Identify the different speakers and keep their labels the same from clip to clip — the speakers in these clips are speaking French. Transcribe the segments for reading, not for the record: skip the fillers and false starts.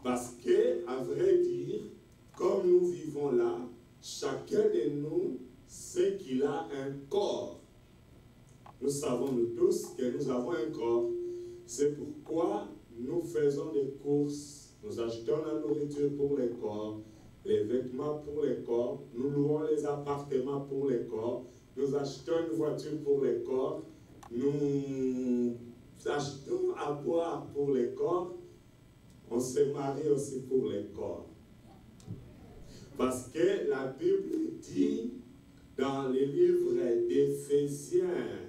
Speaker 1: Parce que, à vrai dire, comme nous vivons là, chacun de nous sait qu'il a un corps. Nous savons nous tous que nous avons un corps. C'est pourquoi nous faisons des courses, nous achetons la nourriture pour les corps, les vêtements pour les corps, nous louons les appartements pour les corps, nous achetons une voiture pour les corps, nous achetons à boire pour les corps, on se marie aussi pour les corps. Parce que la Bible dit dans le livre d'Éphésiens,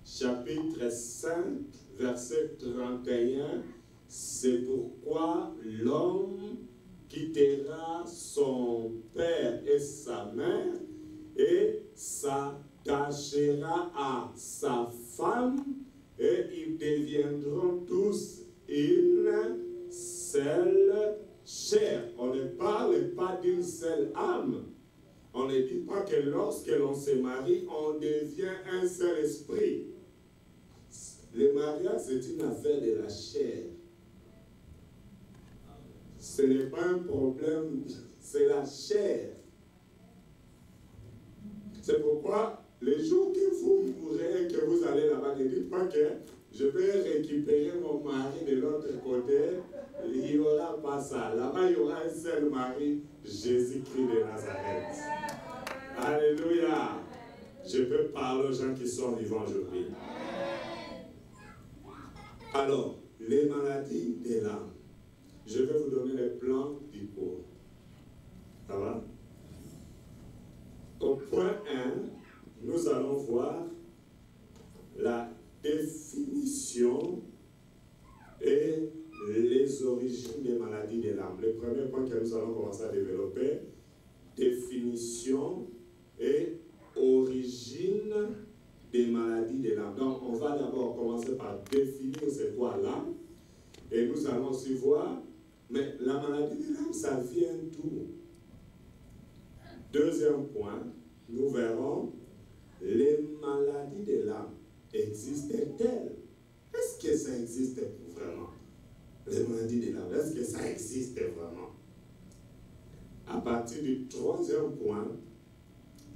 Speaker 1: chapitre 5, verset 31, c'est pourquoi l'homme quittera son père et sa mère et s'attachera à sa femme et ils deviendront tous une seule chair. On ne parle pas d'une seule âme. On ne dit pas que lorsque l'on se marie, on devient un seul esprit. Le mariage, c'est une affaire de la chair. Ce n'est pas un problème, c'est la chair. C'est pourquoi, les jours que vous mourrez, que vous allez là-bas, ne dites pas que je vais récupérer mon mari de l'autre côté. Il n'y aura pas ça. Là-bas, il y aura un seul mari, Jésus-Christ de Nazareth. Alléluia. Je peux parler aux gens qui sont vivants aujourd'hui. Alors, les maladies de l'âme. Je vais vous donner les plans du cours. Ça va? Au point 1, nous allons voir la définition et les origines des maladies de l'âme. Le premier point que nous allons commencer à développer, définition et origine des maladies de l'âme. Donc, on va d'abord commencer par définir c'est quoi l'âme. Et nous allons aussi voir, mais la maladie de l'âme, ça vient d'où? Deuxième point, nous verrons les maladies de l'âme. Existent-elles? Est-ce que ça existe vraiment? Les maladies de l'âme, est-ce que ça existe vraiment? À partir du troisième point,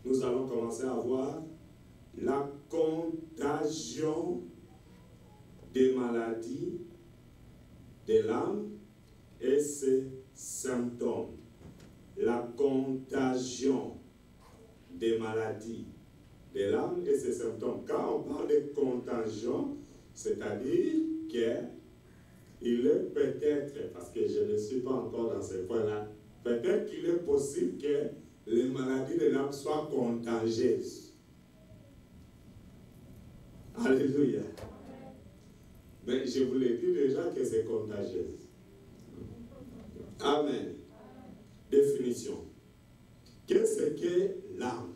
Speaker 1: nous allons commencer à voir la contagion des maladies de l'âme et ses symptômes. La contagion des maladies de l'âme et ses symptômes. Quand on parle de contagion, c'est-à-dire qu'il est peut-être, parce que je ne suis pas encore dans ce point-là, peut-être qu'il est possible que les maladies de l'âme soient contagieuses. Alléluia. Mais je vous l'ai dit déjà que c'est contagieux. Amen. Définition. Qu'est-ce que l'âme?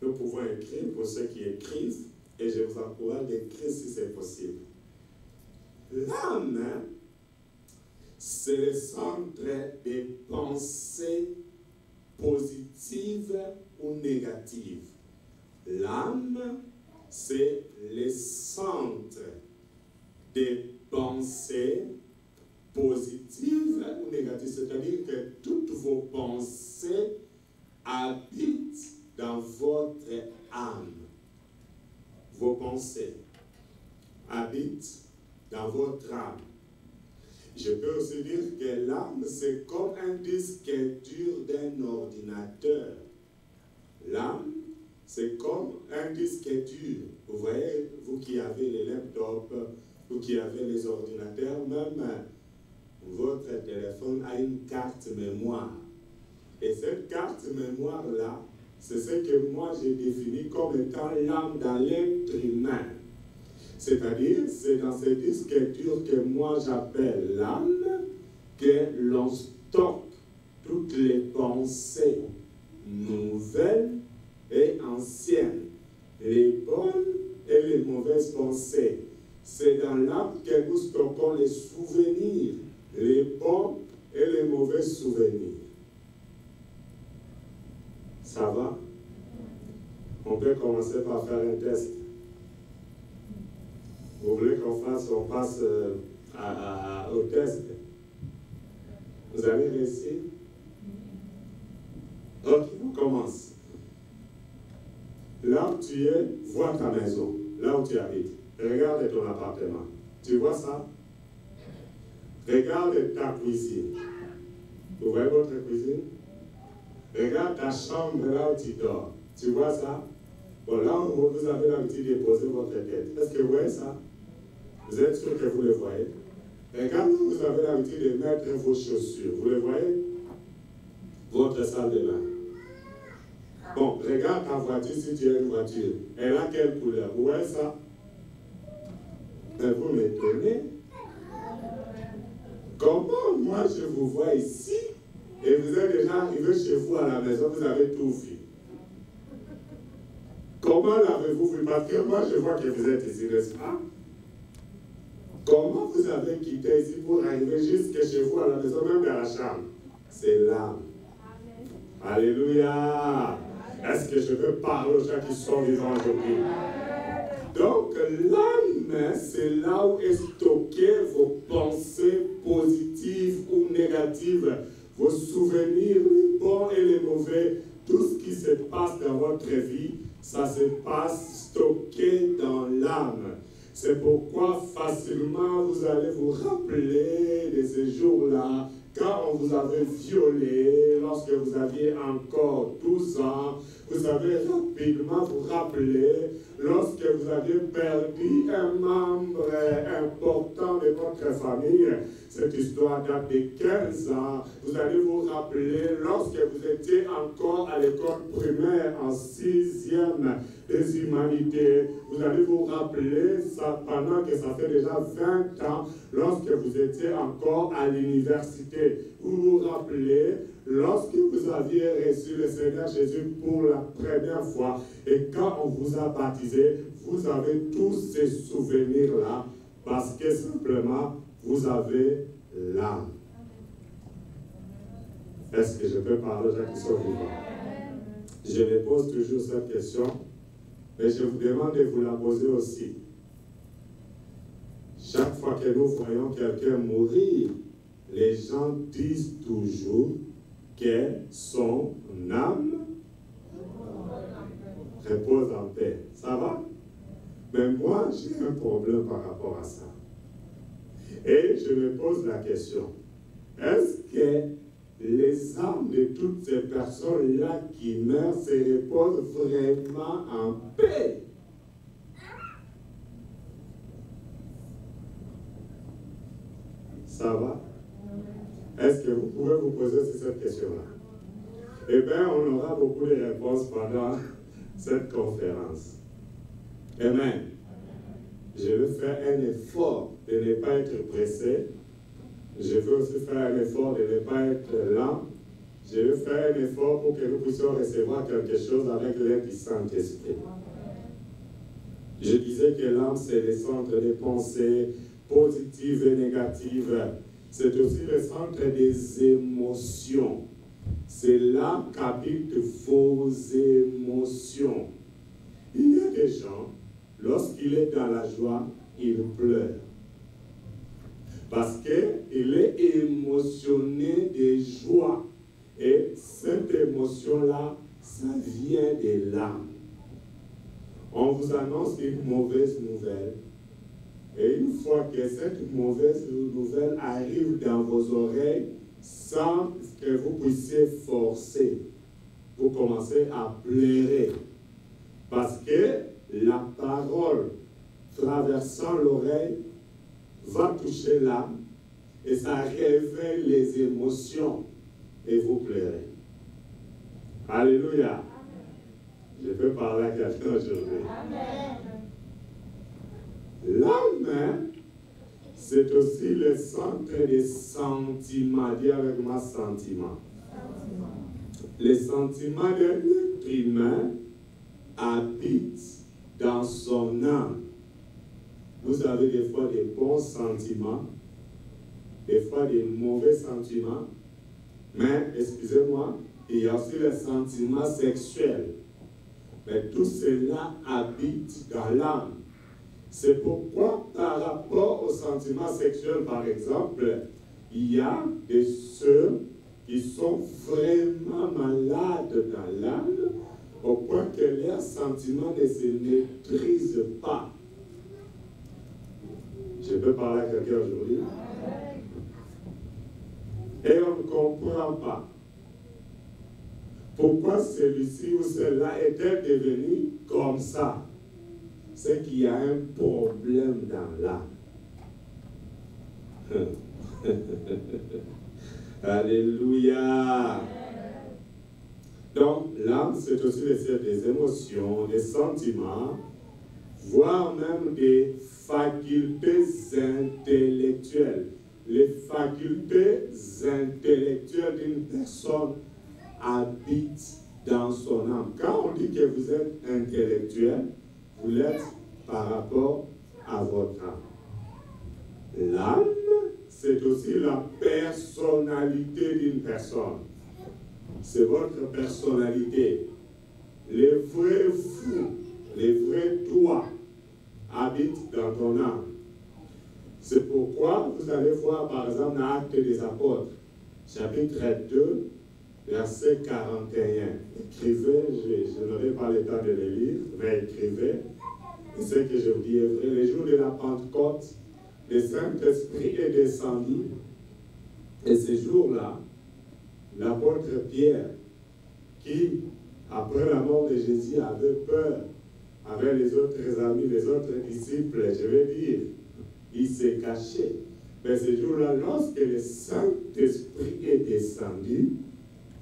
Speaker 1: Nous pouvons écrire pour ceux qui écrivent, et je vous encourage d'écrire si c'est possible. L'âme, c'est le centre des pensées positives ou négatives. L'âme, c'est le centre des pensées positives ou négatives. C'est-à-dire que toutes vos pensées habitent dans votre âme. Vos pensées habitent dans votre âme. Je peux aussi dire que l'âme, c'est comme un disque dur d'un ordinateur. L'âme, c'est comme un disque dur. Vous voyez, vous qui avez les laptops, vous qui avez les ordinateurs, même votre téléphone a une carte mémoire. Et cette carte mémoire-là, c'est ce que moi j'ai défini comme étant l'âme dans l'être humain. C'est-à-dire, c'est dans ce disque dur que moi j'appelle l'âme, que l'on stocke toutes les pensées nouvelles et anciennes, les bonnes et les mauvaises pensées. C'est dans l'âme que nous stockons les souvenirs, les bons et les mauvais souvenirs. Ça va? On peut commencer par faire un test. Vous voulez qu'on passe au test? Vous allez réussir? Ok, on commence. Là où tu es, vois ta maison, là où tu habites. Regarde ton appartement. Tu vois ça? Regarde ta cuisine. Vous voyez votre cuisine? Regarde ta chambre là où tu dors. Tu vois ça? Bon, là où vous avez l'habitude de poser votre tête. Est-ce que vous voyez ça? Vous êtes sûr que vous le voyez? Regarde où vous avez l'habitude de mettre vos chaussures. Vous le voyez? Votre salle de bain. Bon, regarde ta voiture si tu as une voiture. Elle a quelle couleur? Vous voyez ça? Mais vous m'étonnez. Comment moi je vous vois ici et vous êtes déjà arrivé chez vous à la maison, vous avez tout vu? Comment l'avez-vous vu? Parce que moi je vois que vous êtes ici, n'est-ce pas? Comment vous avez quitté ici pour arriver jusque chez vous à la maison, même dans la chambre? C'est l'âme. Alléluia. Est-ce que je peux parler aux gens qui sont vivants aujourd'hui? Donc, l'âme, c'est là où est stocké vos pensées positives ou négatives, vos souvenirs, les bons et les mauvais, tout ce qui se passe dans votre vie, ça se passe stocké dans l'âme. C'est pourquoi facilement vous allez vous rappeler de ces jours-là, quand on vous avait violé, lorsque vous aviez encore 12 ans, vous avez rapidement vous rappeler, lorsque vous aviez perdu un membre important de votre famille. Cette histoire date de 15 ans. Vous allez vous rappeler, lorsque vous étiez encore à l'école primaire en 6e des humanités, vous allez vous rappeler, ça, pendant que ça fait déjà 20 ans, lorsque vous étiez encore à l'université. Vous vous rappelez, lorsque vous aviez reçu le Seigneur Jésus pour la première fois, et quand on vous a baptisé, vous avez tous ces souvenirs-là, parce que simplement, vous avez l'âme. Est-ce que je peux parler aux gens qui sont vivants? Je me pose toujours cette question, mais je vous demande de vous la poser aussi. Chaque fois que nous voyons quelqu'un mourir, les gens disent toujours que son âme repose en paix. Ça va? Mais moi, j'ai un problème par rapport à ça. Et je me pose la question, est-ce que les âmes de toutes ces personnes-là qui meurent se reposent vraiment en paix? Ça va? Est-ce que vous pouvez vous poser cette question-là? Eh bien, on aura beaucoup de réponses pendant cette conférence. Amen. Je veux faire un effort de ne pas être pressé. Je veux aussi faire un effort de ne pas être lent. Je veux faire un effort pour que nous puissions recevoir quelque chose avec l'aide du Saint-Esprit. Je disais que l'âme, c'est le centre des pensées positives et négatives. C'est aussi le centre des émotions. C'est là qu'habitent vos émotions. Il y a des gens, lorsqu'il est dans la joie, il pleure. Parce qu'il est émotionné de joie. Et cette émotion-là, ça vient de l'âme. On vous annonce une mauvaise nouvelle. Et une fois que cette mauvaise nouvelle arrive dans vos oreilles, sans que vous puissiez forcer, vous commencez à pleurer. Parce que la parole traversant l'oreille va toucher l'âme et ça réveille les émotions et vous pleurez. Alléluia. Je peux parler à quelqu'un aujourd'hui. L'âme, c'est aussi le centre des sentiments. Dis avec moi sentiments. Les sentiments de l'être humain habitent dans son âme. Vous avez des fois des bons sentiments, des fois des mauvais sentiments, mais, excusez-moi, il y a aussi les sentiments sexuels. Mais tout cela habite dans l'âme. C'est pourquoi, par rapport aux sentiments sexuels, par exemple, il y a de ceux qui sont vraiment malades dans l'âme, au point que leurs sentiments ne se maîtrisent pas. Je peux parler à quelqu'un aujourd'hui? Et on ne comprend pas pourquoi celui-ci ou celle-là est-elle devenue comme ça. C'est qu'il y a un problème dans l'âme. Alléluia. Donc, l'âme, c'est aussi des émotions, des sentiments, voire même des facultés intellectuelles. Les facultés intellectuelles d'une personne habitent dans son âme. Quand on dit que vous êtes intellectuel, vous l'êtes par rapport à votre âme. L'âme, c'est aussi la personnalité d'une personne. C'est votre personnalité. Les vrais vous, les vrais toi habitent dans ton âme. C'est pourquoi vous allez voir par exemple dans Actes des Apôtres, chapitre 2, verset 41. Écrivez, je n'aurai pas le temps de le lire, mais écrivez. Et ce que je vous dis est vrai. Le jour de la Pentecôte, le Saint-Esprit est descendu. Et ce jour-là, l'apôtre Pierre, qui, après la mort de Jésus, avait peur, avec les autres amis, les autres disciples, je vais dire, il s'est caché. Mais ce jour-là, lorsque le Saint-Esprit est descendu,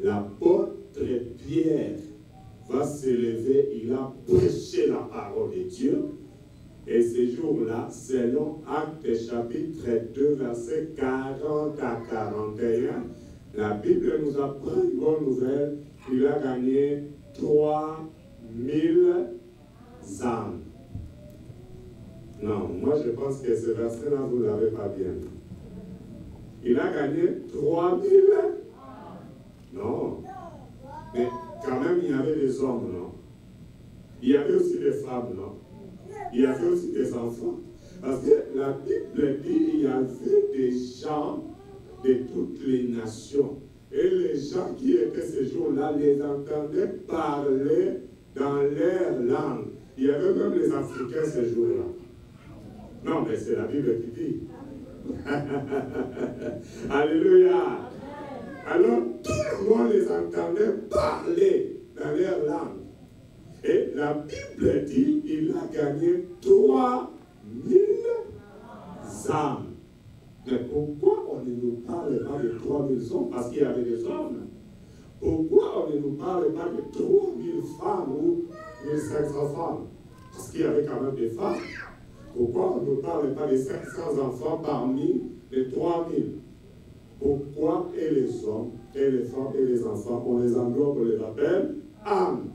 Speaker 1: l'apôtre Pierre va se lever, il a prêché la parole de Dieu. Et ce jour-là, selon Actes chapitre 2, versets 40 à 41, la Bible nous apprend une bonne nouvelle. Il a gagné 3000 âmes. Non, moi je pense que ce verset-là, vous ne l'avez pas bien. Il a gagné 3000. Non. Mais quand même, il y avait des hommes, non? Il y avait aussi des femmes, non? Il y avait aussi des enfants. Parce que la Bible dit qu'il y avait des gens de toutes les nations. Et les gens qui étaient ce jour-là les entendaient parler dans leur langue. Il y avait même les Africains ce jour-là. Non, mais c'est la Bible qui dit. Alléluia. Alors, tout le monde les entendait parler dans leur langue. Et la Bible dit qu'il a gagné 3000 âmes. Mais pourquoi on ne nous parle pas de 3000 hommes? Parce qu'il y avait des hommes. Pourquoi on ne nous parle pas de 3000 femmes ou 1500 femmes? Parce qu'il y avait quand même des femmes. Pourquoi on ne nous parle pas de 500 enfants parmi les 3000? Pourquoi et les hommes, et les femmes, et les enfants, on les englobe, on les appelle âmes?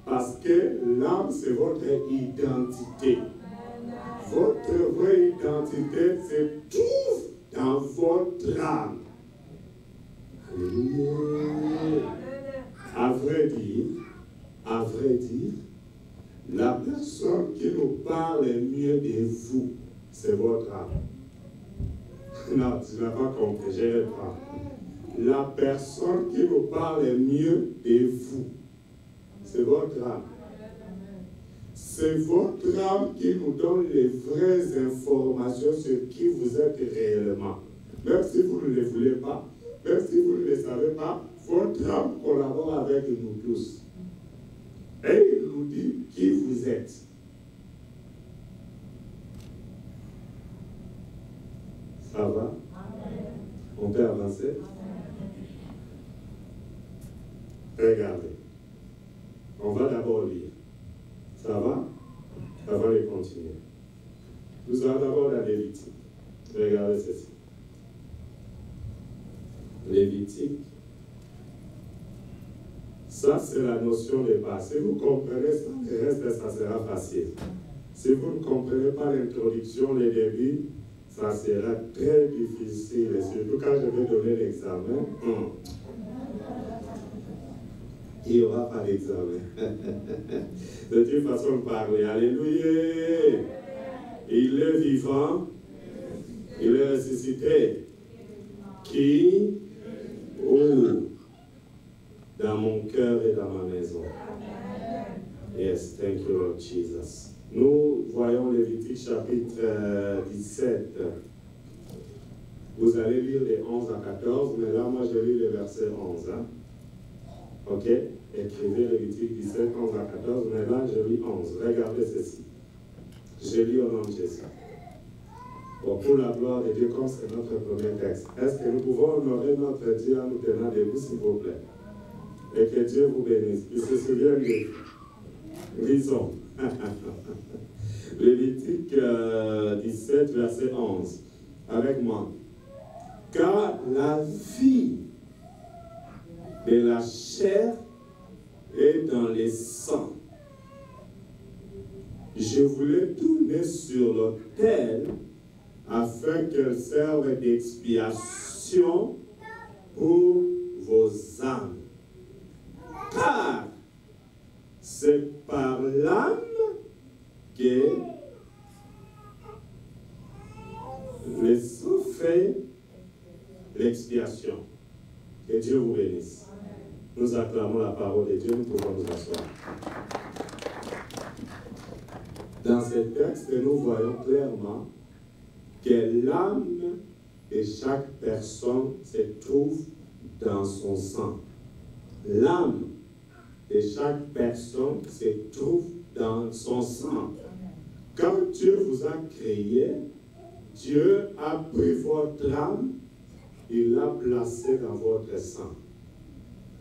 Speaker 1: Parce que l'âme, c'est votre identité. Votre vraie identité se trouve dans votre âme. Alléluia. À vrai dire, la personne qui nous parle mieux de vous, c'est votre âme. Non, tu n'as pas compris, je reprends. La personne qui nous parle mieux de vous, c'est votre âme. C'est votre âme qui nous donne les vraies informations sur qui vous êtes réellement. Même si vous ne le voulez pas, même si vous ne le savez pas, votre âme collabore avec nous tous. Et il nous dit qui vous êtes. Ça va? On peut avancer? Regardez. On va d'abord lire. Ça va? Avant de continuer. Nous allons d'abord la Lévitique. Regardez ceci. Lévitique. Ça, c'est la notion de base. Si vous comprenez ça, le reste, ça sera facile. Si vous ne comprenez pas l'introduction, le début, ça sera très difficile. Et surtout quand je vais donner l'examen, il n'y aura pas d'examen. De toute façon de parler. Alléluia. Il est vivant. Il est ressuscité. qui ouvre dans mon cœur et dans ma maison. Yes, thank you, Lord Jesus. Nous voyons Lévitique chapitre 17. Vous allez lire les 11 à 14, mais là, moi, je lis les versets 11. Hein? Ok? Écrivez Lévitique 17, 11 à 14, mais là, je lis 11. Regardez ceci. Je lis au nom de Jésus. Bon, pour la gloire de Dieu, comme c'est notre premier texte, est-ce que nous pouvons honorer notre Dieu en nous tenant debout, s'il vous plaît? Et que Dieu vous bénisse. Il se souvient de vous. Lisons. Lévitique 17, verset 11. Avec moi. Car la vie de la chair est dans les sangs. Je voulais tourner sur l'autel afin qu'elle serve d'expiation pour vos âmes. Car c'est par l'âme que le sang fait l'expiation. Que Dieu vous bénisse. Nous acclamons la parole de Dieu, nous pouvons nous asseoir. Dans ce texte, nous voyons clairement que l'âme de chaque personne se trouve dans son sang. L'âme de chaque personne se trouve dans son sang. Quand Dieu vous a créé, Dieu a pris votre âme, il l'a placée dans votre sang.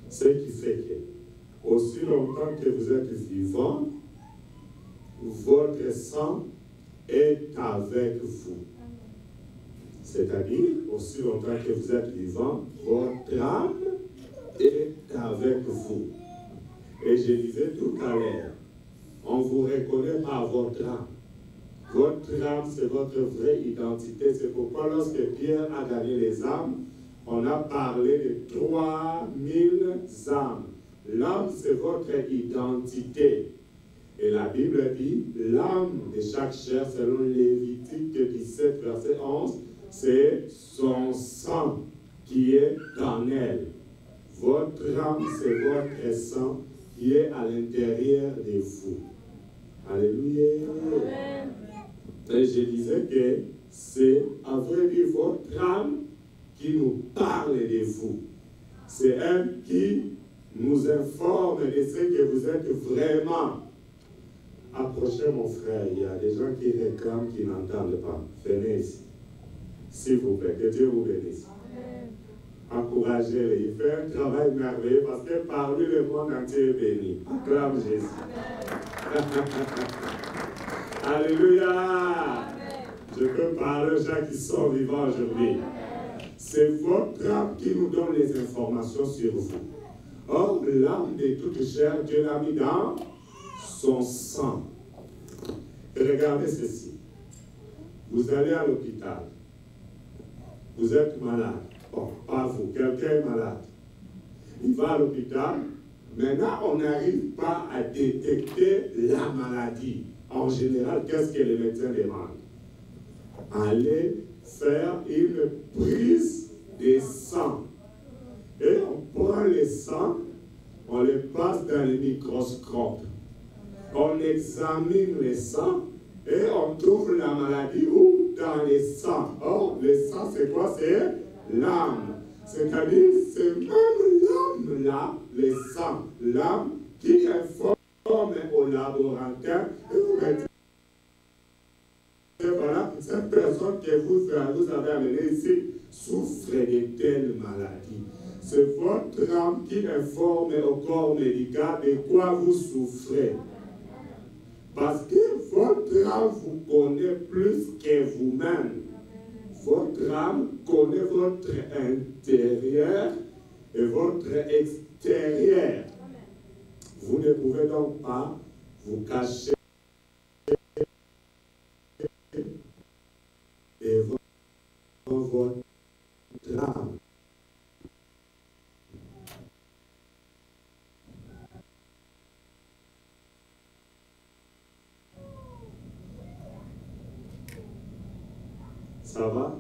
Speaker 1: Ce qui fait que, aussi longtemps que vous êtes vivant, votre sang est avec vous. C'est-à-dire, aussi longtemps que vous êtes vivant, votre âme est avec vous. Et je disais tout à l'heure, on vous reconnaît par votre âme. Votre âme, c'est votre vraie identité. C'est pourquoi lorsque Pierre a gagné les âmes, on a parlé de 3000 âmes. L'âme, c'est votre identité. Et la Bible dit, l'âme de chaque chair, selon Lévitique 17, verset 11, c'est son sang qui est dans elle. Votre âme, c'est votre sang qui est à l'intérieur de vous. Alléluia. Amen. Et je disais que c'est, à vrai dire, votre âme qui nous parle de vous. C'est elle qui nous informe de ce que vous êtes vraiment. Approchez mon frère, il y a des gens qui réclament, qui n'entendent pas. Venez ici. S'il vous plaît, que Dieu vous bénisse. Encouragez-les. Il fait un travail merveilleux parce que par lui, le monde entier est béni. Acclame Jésus. Alléluia. Amen. Je peux parler aux gens qui sont vivants aujourd'hui. C'est votre âme qui nous donne les informations sur vous. Or, l'âme de toute chair, Dieu l'a mis dans son sang. Et regardez ceci. Vous allez à l'hôpital. Vous êtes malade. Bon, pas vous, quelqu'un est malade. Il va à l'hôpital. Maintenant, on n'arrive pas à détecter la maladie. En général, qu'est-ce que les médecins demandent? Allez faire une prise de sang. Et on prend les sangs, on les passe dans le microscope. On examine les sangs et on trouve la maladie où? Dans les sangs. Or, le sang, c'est quoi? C'est l'âme. C'est-à-dire, c'est même l'âme-là, le sang, l'âme qui informe au laboratoire. Et vous mettez, voilà, cette personne que vous avez amenée ici souffre de telle maladie. C'est votre âme qui informe au corps médical de quoi vous souffrez. Parce que votre âme vous connaît plus que vous-même. Votre âme connaît votre intérieur et votre extérieur. Vous ne pouvez donc pas vous cacher devant votre âme. Ça va?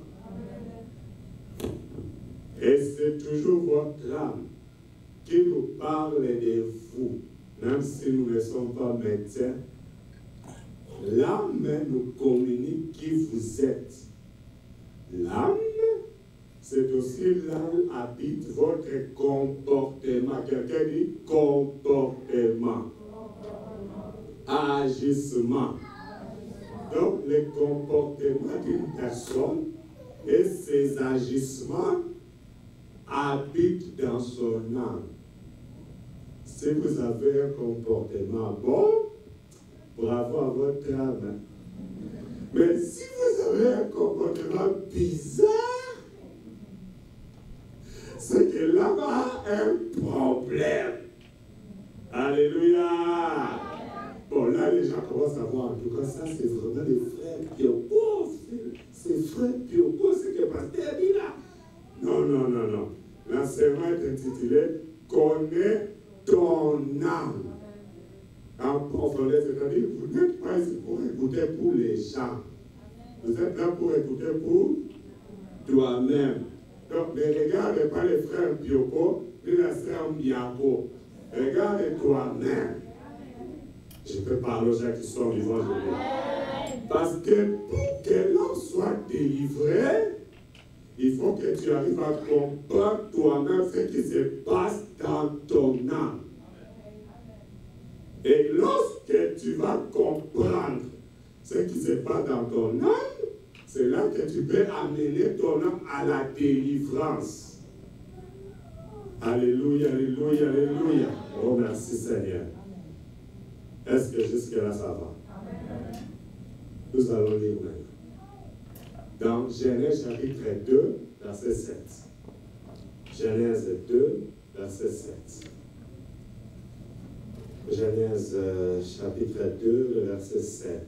Speaker 1: Et c'est toujours votre âme qui nous parle de vous, même si nous ne sommes pas médecins. L'âme nous communique qui vous êtes. L'âme, c'est aussi là où habite votre comportement. Quelqu'un dit comportement. Agissement. Donc, le comportement d'une personne et ses agissements habitent dans son âme. Si vous avez un comportement bon, bravo à votre âme. Mais si vous avez un comportement bizarre, c'est que l'âme a un problème. Alléluia. Bon, là, les gens commencent à voir. En tout cas, ça, c'est vraiment les frères Pioko. C'est frère Pioko, c'est que Pasteur dit là. Non, non, non, non. L'enseignement est intitulé « Connais ton âme ». En profondeur, c'est-à-dire, vous n'êtes pas ici pour écouter pour les gens. Vous êtes là pour écouter pour toi-même. Donc, ne regarde pas les frères Pioko, ni la sœur Mbiako. Regarde toi-même. Je peux parler aux gens qui sont vivants aujourd'hui. Parce que pour que l'homme soit délivré, il faut que tu arrives à comprendre toi-même ce qui se passe dans ton âme. Et lorsque tu vas comprendre ce qui se passe dans ton âme, c'est là que tu peux amener ton âme à la délivrance. Alléluia, alléluia, alléluia. Oh, merci Seigneur. Est-ce que jusque-là ça va? Nous allons lire maintenant. Dans Genèse chapitre 2, verset 7. Genèse 2, verset 7. Genèse chapitre 2, le verset 7.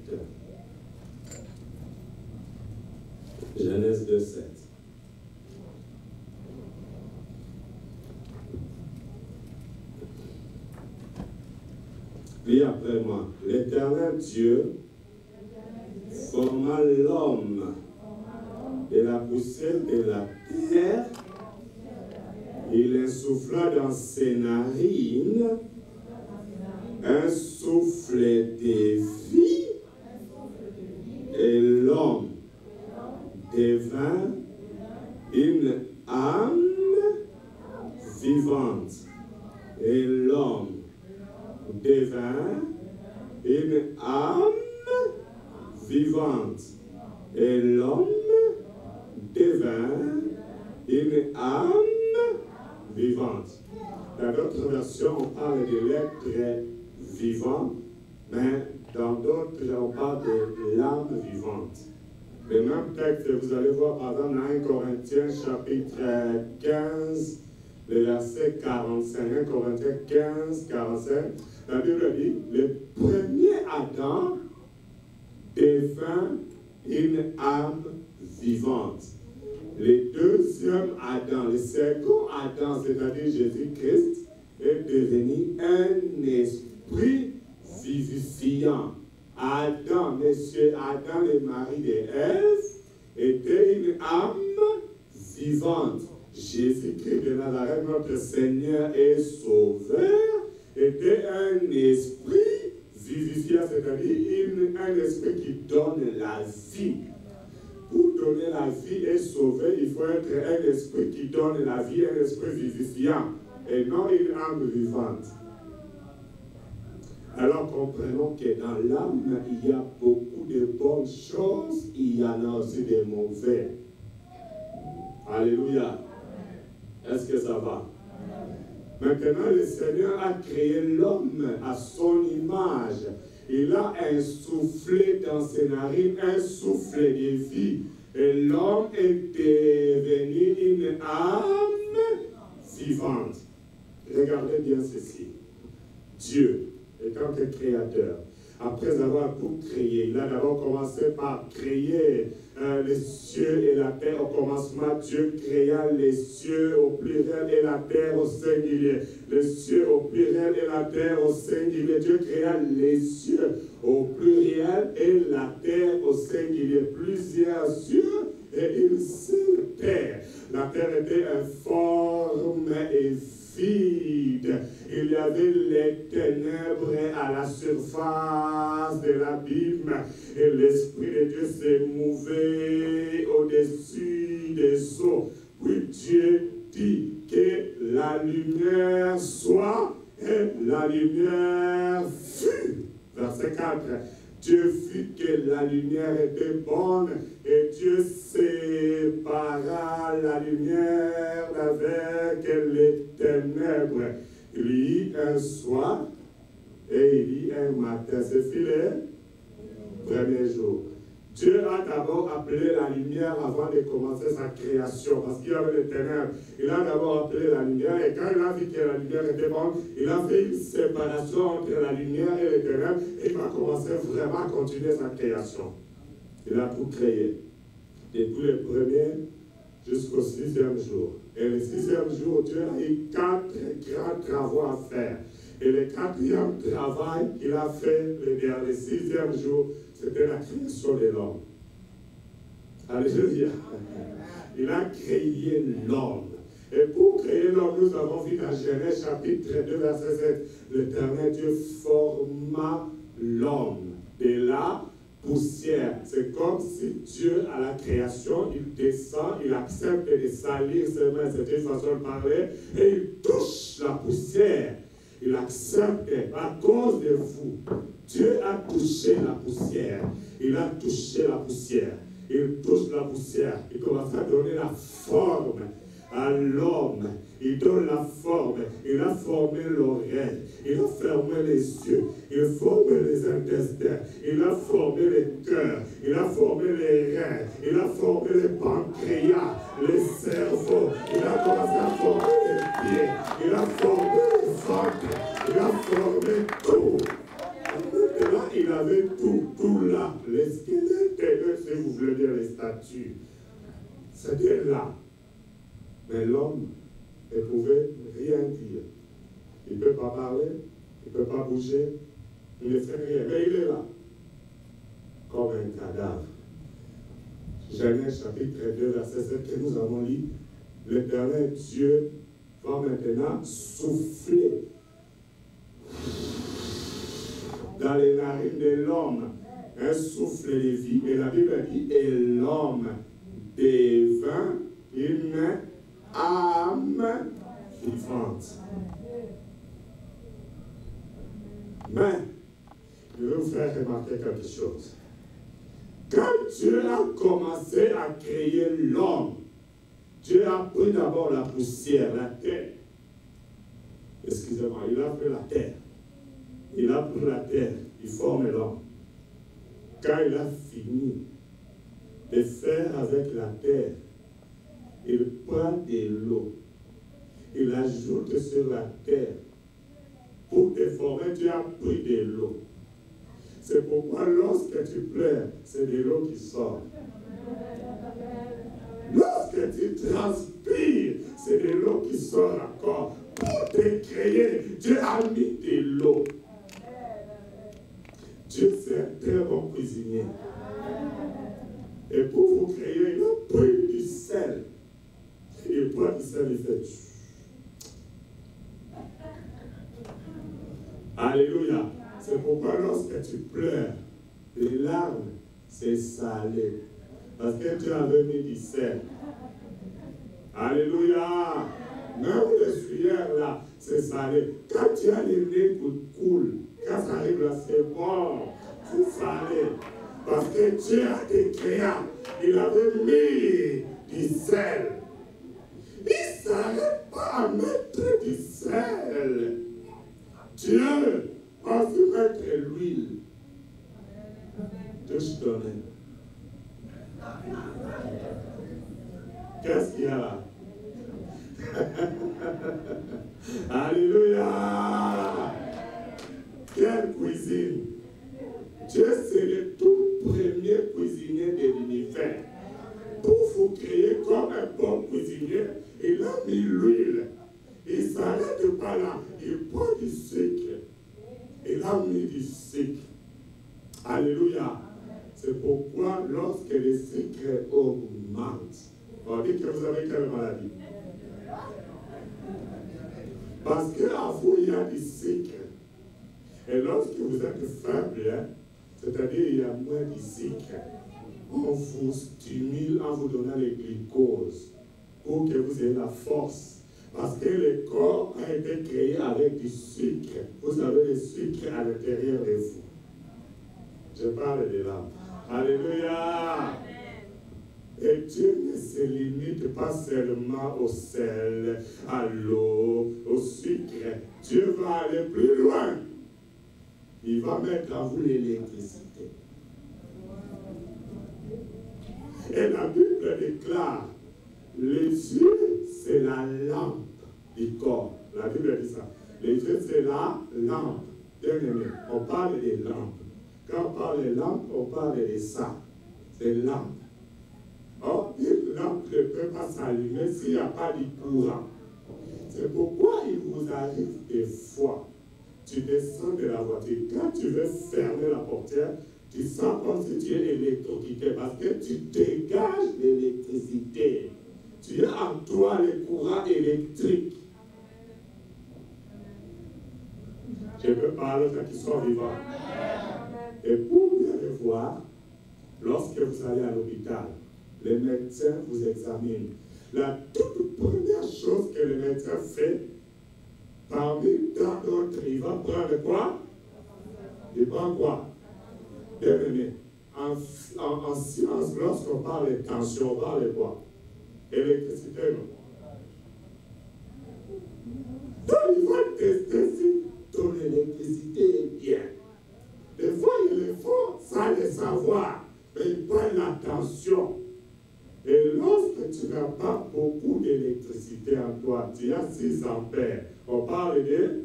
Speaker 1: Genèse 2, 7. Lis après moi. L'Éternel Dieu forma l'homme de la poussière de la terre. Il insuffla dans ses narines un souffle de vie et l'homme devint une âme vivante. Et l'homme devint une âme vivante. Et l'homme devint une âme vivante. Dans d'autres versions, on parle de l'être vivant, mais dans d'autres, on parle de l'âme vivante. Le même texte, vous allez voir par exemple dans 1 Corinthiens chapitre 15, le verset 45. 1 Corinthiens 15, 45. La Bible dit, le premier Adam devint une âme vivante. Le deuxième Adam, le second Adam, c'est-à-dire Jésus-Christ, est devenu un esprit vivifiant. Adam, monsieur Adam, le mari d'Ève, était une âme vivante. Jésus-Christ de Nazareth, notre Seigneur et Sauveur, était un esprit vivifiant, c'est-à-dire un esprit qui donne la vie. Pour donner la vie et sauver, il faut être un esprit qui donne la vie, un esprit vivifiant, et non une âme vivante. Alors comprenons que dans l'âme, il y a beaucoup de bonnes choses, il y en a aussi des mauvais. Alléluia. Est-ce que ça va? Maintenant, le Seigneur a créé l'homme à son image. Il a insufflé dans ses narines un souffle de vie. Et l'homme est devenu une âme vivante. Regardez bien ceci. Dieu, étant que créateur, après avoir tout créé, il a d'abord commencé par créer les cieux et la terre. Au commencement, Dieu créa les cieux au pluriel et la terre au singulier. Les cieux au pluriel et la terre au singulier. Dieu créa les cieux au pluriel et la terre au singulier. Plusieurs cieux et une seule terre. La terre était informe et vide. Il y avait les ténèbres à la surface de l'abîme et l'Esprit de Dieu s'est mouvé au-dessus des eaux. Puis Dieu dit que la lumière soit et la lumière fut. Verset 4. Dieu vit que la lumière était bonne et Dieu sépara la lumière avec les ténèbres. Il y eut un soir et il y eut un matin. C'est filé, premier jour. Dieu a d'abord appelé la lumière avant de commencer sa création, parce qu'il y avait les ténèbres. Il a d'abord appelé la lumière, et quand il a vu que la lumière était bonne, il a fait une séparation entre la lumière et les ténèbres, et il va commencer vraiment à continuer sa création. Il a tout créé, depuis le premier jusqu'au 6e jour. Et le 6e jour, Dieu a eu 4 grands travaux à faire. Et le 4e travail qu'il a fait le 6e jour, c'était la création de l'homme. Alléluia. Il a créé l'homme. Et pour créer l'homme, nous avons vu dans Genèse chapitre 2, verset 7, l'Éternel Dieu forma l'homme de la poussière. C'est comme si Dieu, à la création, il descend, il accepte de salir ses mains, c'est une façon de parler, et il touche la poussière. Il accepte à cause de vous. Dieu a touché la poussière. Il a touché la poussière. Il touche la poussière. Il commence à donner la forme à l'homme. Il donne la forme. Il a formé l'oreille. Il a fermé les yeux. Il a formé les intestins. Il a formé le cœur. Il a formé les reins. Il a formé les pancréas, les cerveaux. Il a commencé à former les pieds. Il a formé le ventre. Il a formé tout. Maintenant, il avait tout là. Les squelettes, si vous voulez dire les statues, c'était là. Mais l'homme ne pouvait rien dire. Il ne peut pas parler, il ne peut pas bouger, il ne fait rien. Mais il est là, comme un cadavre. Genèse chapitre 2, verset 7 que nous avons lu. L'Éternel Dieu va maintenant souffler dans les narines de l'homme un souffle de vie. Et la Bible dit, et l'homme devint une âme vivante. Mais, je vais vous faire remarquer quelque chose. Quand Dieu a commencé à créer l'homme, Dieu a pris d'abord la poussière, la terre. Excusez-moi, il a pris la terre. Il a pris la terre, il forme l'homme. Quand il a fini de faire avec la terre, il prend de l'eau, il ajoute sur la terre. Pour te former, tu as pris de l'eau. C'est pourquoi lorsque tu pleures, c'est de l'eau qui sort. Lorsque tu transpires, c'est de l'eau qui sort encore. Pour te créer, Dieu a mis de l'eau. Dieu, c'est un très bon cuisinier. Et pour vous créer, il a pris du sel. Il prend du sel, il fait. Alléluia. C'est pourquoi lorsque tu pleures, les larmes, c'est salé. Parce que Dieu avait mis du sel. Alléluia. Même les sueurs là, c'est salé. Quand tu as les nez qui coulent, quand ça arrive là, c'est bon. C'est salé. Parce que Dieu a été créant. Il avait mis du sel. Il ne s'arrête pas à mettre du sel. Dieu a vu mettre l'huile. Dieu se donnait. Qu'est-ce qu'il y a là? Alléluia! Quelle cuisine! Dieu, c'est le tout premier cuisinier de l'univers. Pour vous créer comme un bon cuisinier, il a mis l'huile. Il ne s'arrête pas là. Il prend du sucre. Il a mis du sucre. Alléluia. C'est pourquoi lorsque le sucre augmente, menthe. On dit que vous avez quelle maladie? Parce qu'à vous, il y a du sucre. Et lorsque vous êtes faible, c'est-à-dire il y a moins de sucre, on vous stimule en vous donnant les glucoses pour que vous ayez la force. Parce que le corps a été créé avec du sucre. Vous avez le sucre à l'intérieur de vous. Je parle de l'âme. Alléluia. Et Dieu ne se limite pas seulement au sel, à l'eau, au sucre. Dieu va aller plus loin. Il va mettre en vous l'électricité. Et la Bible déclare, les yeux, c'est la lampe du corps. La Bible dit ça. Les yeux, c'est la lampe. Bien-aimé, on parle des lampes. Quand on parle des lampes, on parle de ça. C'est lampe. Or, une lampe ne peut pas s'allumer s'il n'y a pas de courant. C'est pourquoi il vous arrive des fois, tu descends de la voiture. Quand tu veux fermer la portière, tu sens comme si tu es électrocuté parce que tu dégages l'électricité. Tu as en toi le courant électrique. Je peux parler aux gens qui sont vivants. Et pour bien le voir, lorsque vous allez à l'hôpital, les médecins vous examinent. La toute première chose que le médecin fait, parmi tant d'autres, il va prendre quoi? Il prend quoi? Bien-aimé, en science, lorsqu'on parle de tension, on parle de quoi? Électricité, non? Donc, il va tester si ton électricité est bien. Des fois, il le faut sans le savoir, mais il prend la tension. Et lorsque tu n'as pas beaucoup d'électricité en toi, tu as 6 ampères. On parle de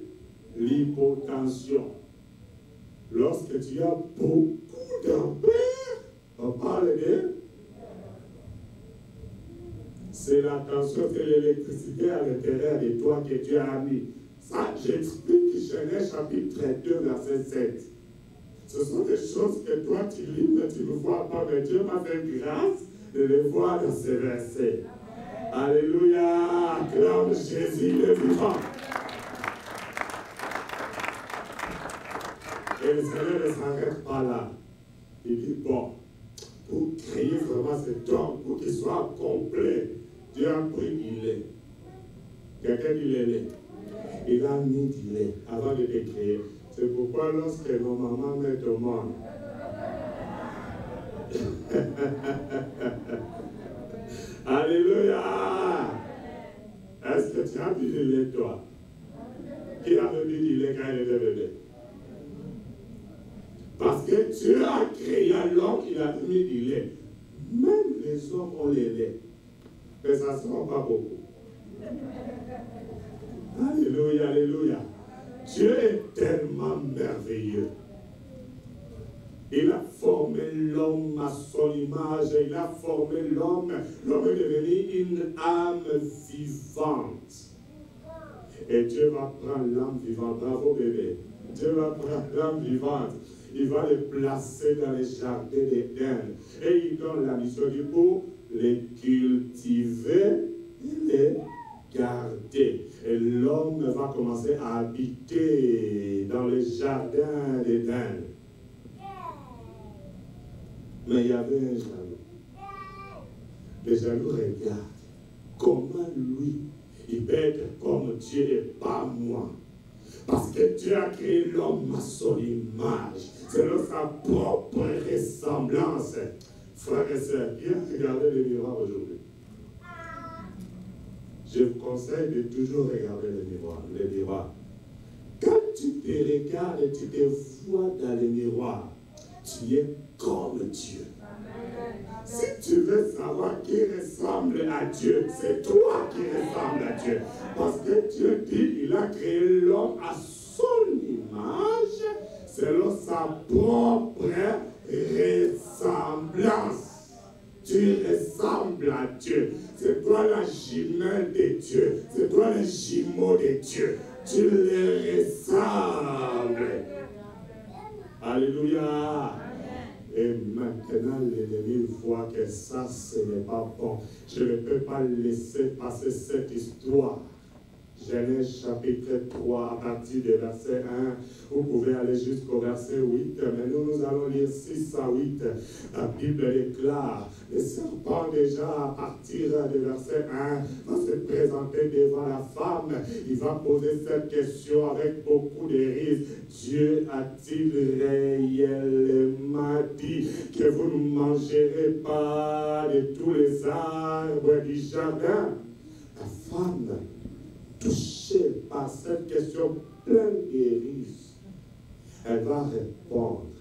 Speaker 1: l'hypotension. Lorsque tu as beaucoup d'ampères, on parle de... C'est la tension, c'est l'électricité à l'intérieur de toi que Dieu a mis. Ça, j'explique Genèse chapitre 2, verset 7. Ce sont des choses que toi tu lis, mais tu ne vois pas. Mais Dieu m'a fait grâce de les voir dans ces versets. Alléluia! Acclame Jésus le vivant. Et le Seigneur ne s'arrête pas là. Il dit, bon, pour créer vraiment cet homme, pour qu'il soit complet, Dieu a pris du lait. Quelqu'un dit le lait. Il a mis du lait avant de te créer. C'est pourquoi lorsque nos mamans mettent au monde, alléluia! Est-ce que tu as bu du lait, toi? Qui a bu du lait quand il était bébé? Parce que Dieu a créé l'homme, il a mis du lait. Même les hommes ont les laits. Mais ça ne se rend pas beaucoup. Alléluia, alléluia. Dieu est tellement merveilleux. Il a formé l'homme à son image. Il a formé l'homme. L'homme est devenu une âme vivante. Et Dieu va prendre l'âme vivante. Bravo bébé. Dieu va prendre l'âme vivante. Il va les placer dans les jardins d'Éden. Et il donne la mission du pour les cultiver et les garder. Et l'homme va commencer à habiter dans les jardins d'Éden. Mais il y avait un jaloux. Le jaloux regarde comment lui, il peut être comme Dieu et pas moi. Parce que Dieu a créé l'homme à son image, selon sa propre ressemblance. Frères et sœurs, viens regarder le miroir aujourd'hui. Je vous conseille de toujours regarder le miroir. Quand tu te regardes et tu te vois dans le miroir, tu es comme Dieu. Si tu veux savoir qui ressemble à Dieu, c'est toi qui ressemble à Dieu. Parce que Dieu dit, il a créé l'homme à son image, selon sa propre ressemblance. Tu ressembles à Dieu. C'est toi la jumelle de Dieu. C'est toi le jumeau de Dieu. Tu les ressembles. Alléluia. Et maintenant, l'ennemi voit que ça, ce n'est pas bon. Je ne peux pas laisser passer cette histoire. Genèse chapitre 3, à partir du verset 1, vous pouvez aller jusqu'au verset 8, mais nous allons lire 6 à 8. La Bible déclare, le serpent déjà à partir du verset 1 va se présenter devant la femme. Il va poser cette question avec beaucoup de risques. Dieu a-t-il réellement dit que vous ne mangerez pas de tous les arbres du jardin? La femme, touchée par cette question pleine de risques, elle va répondre.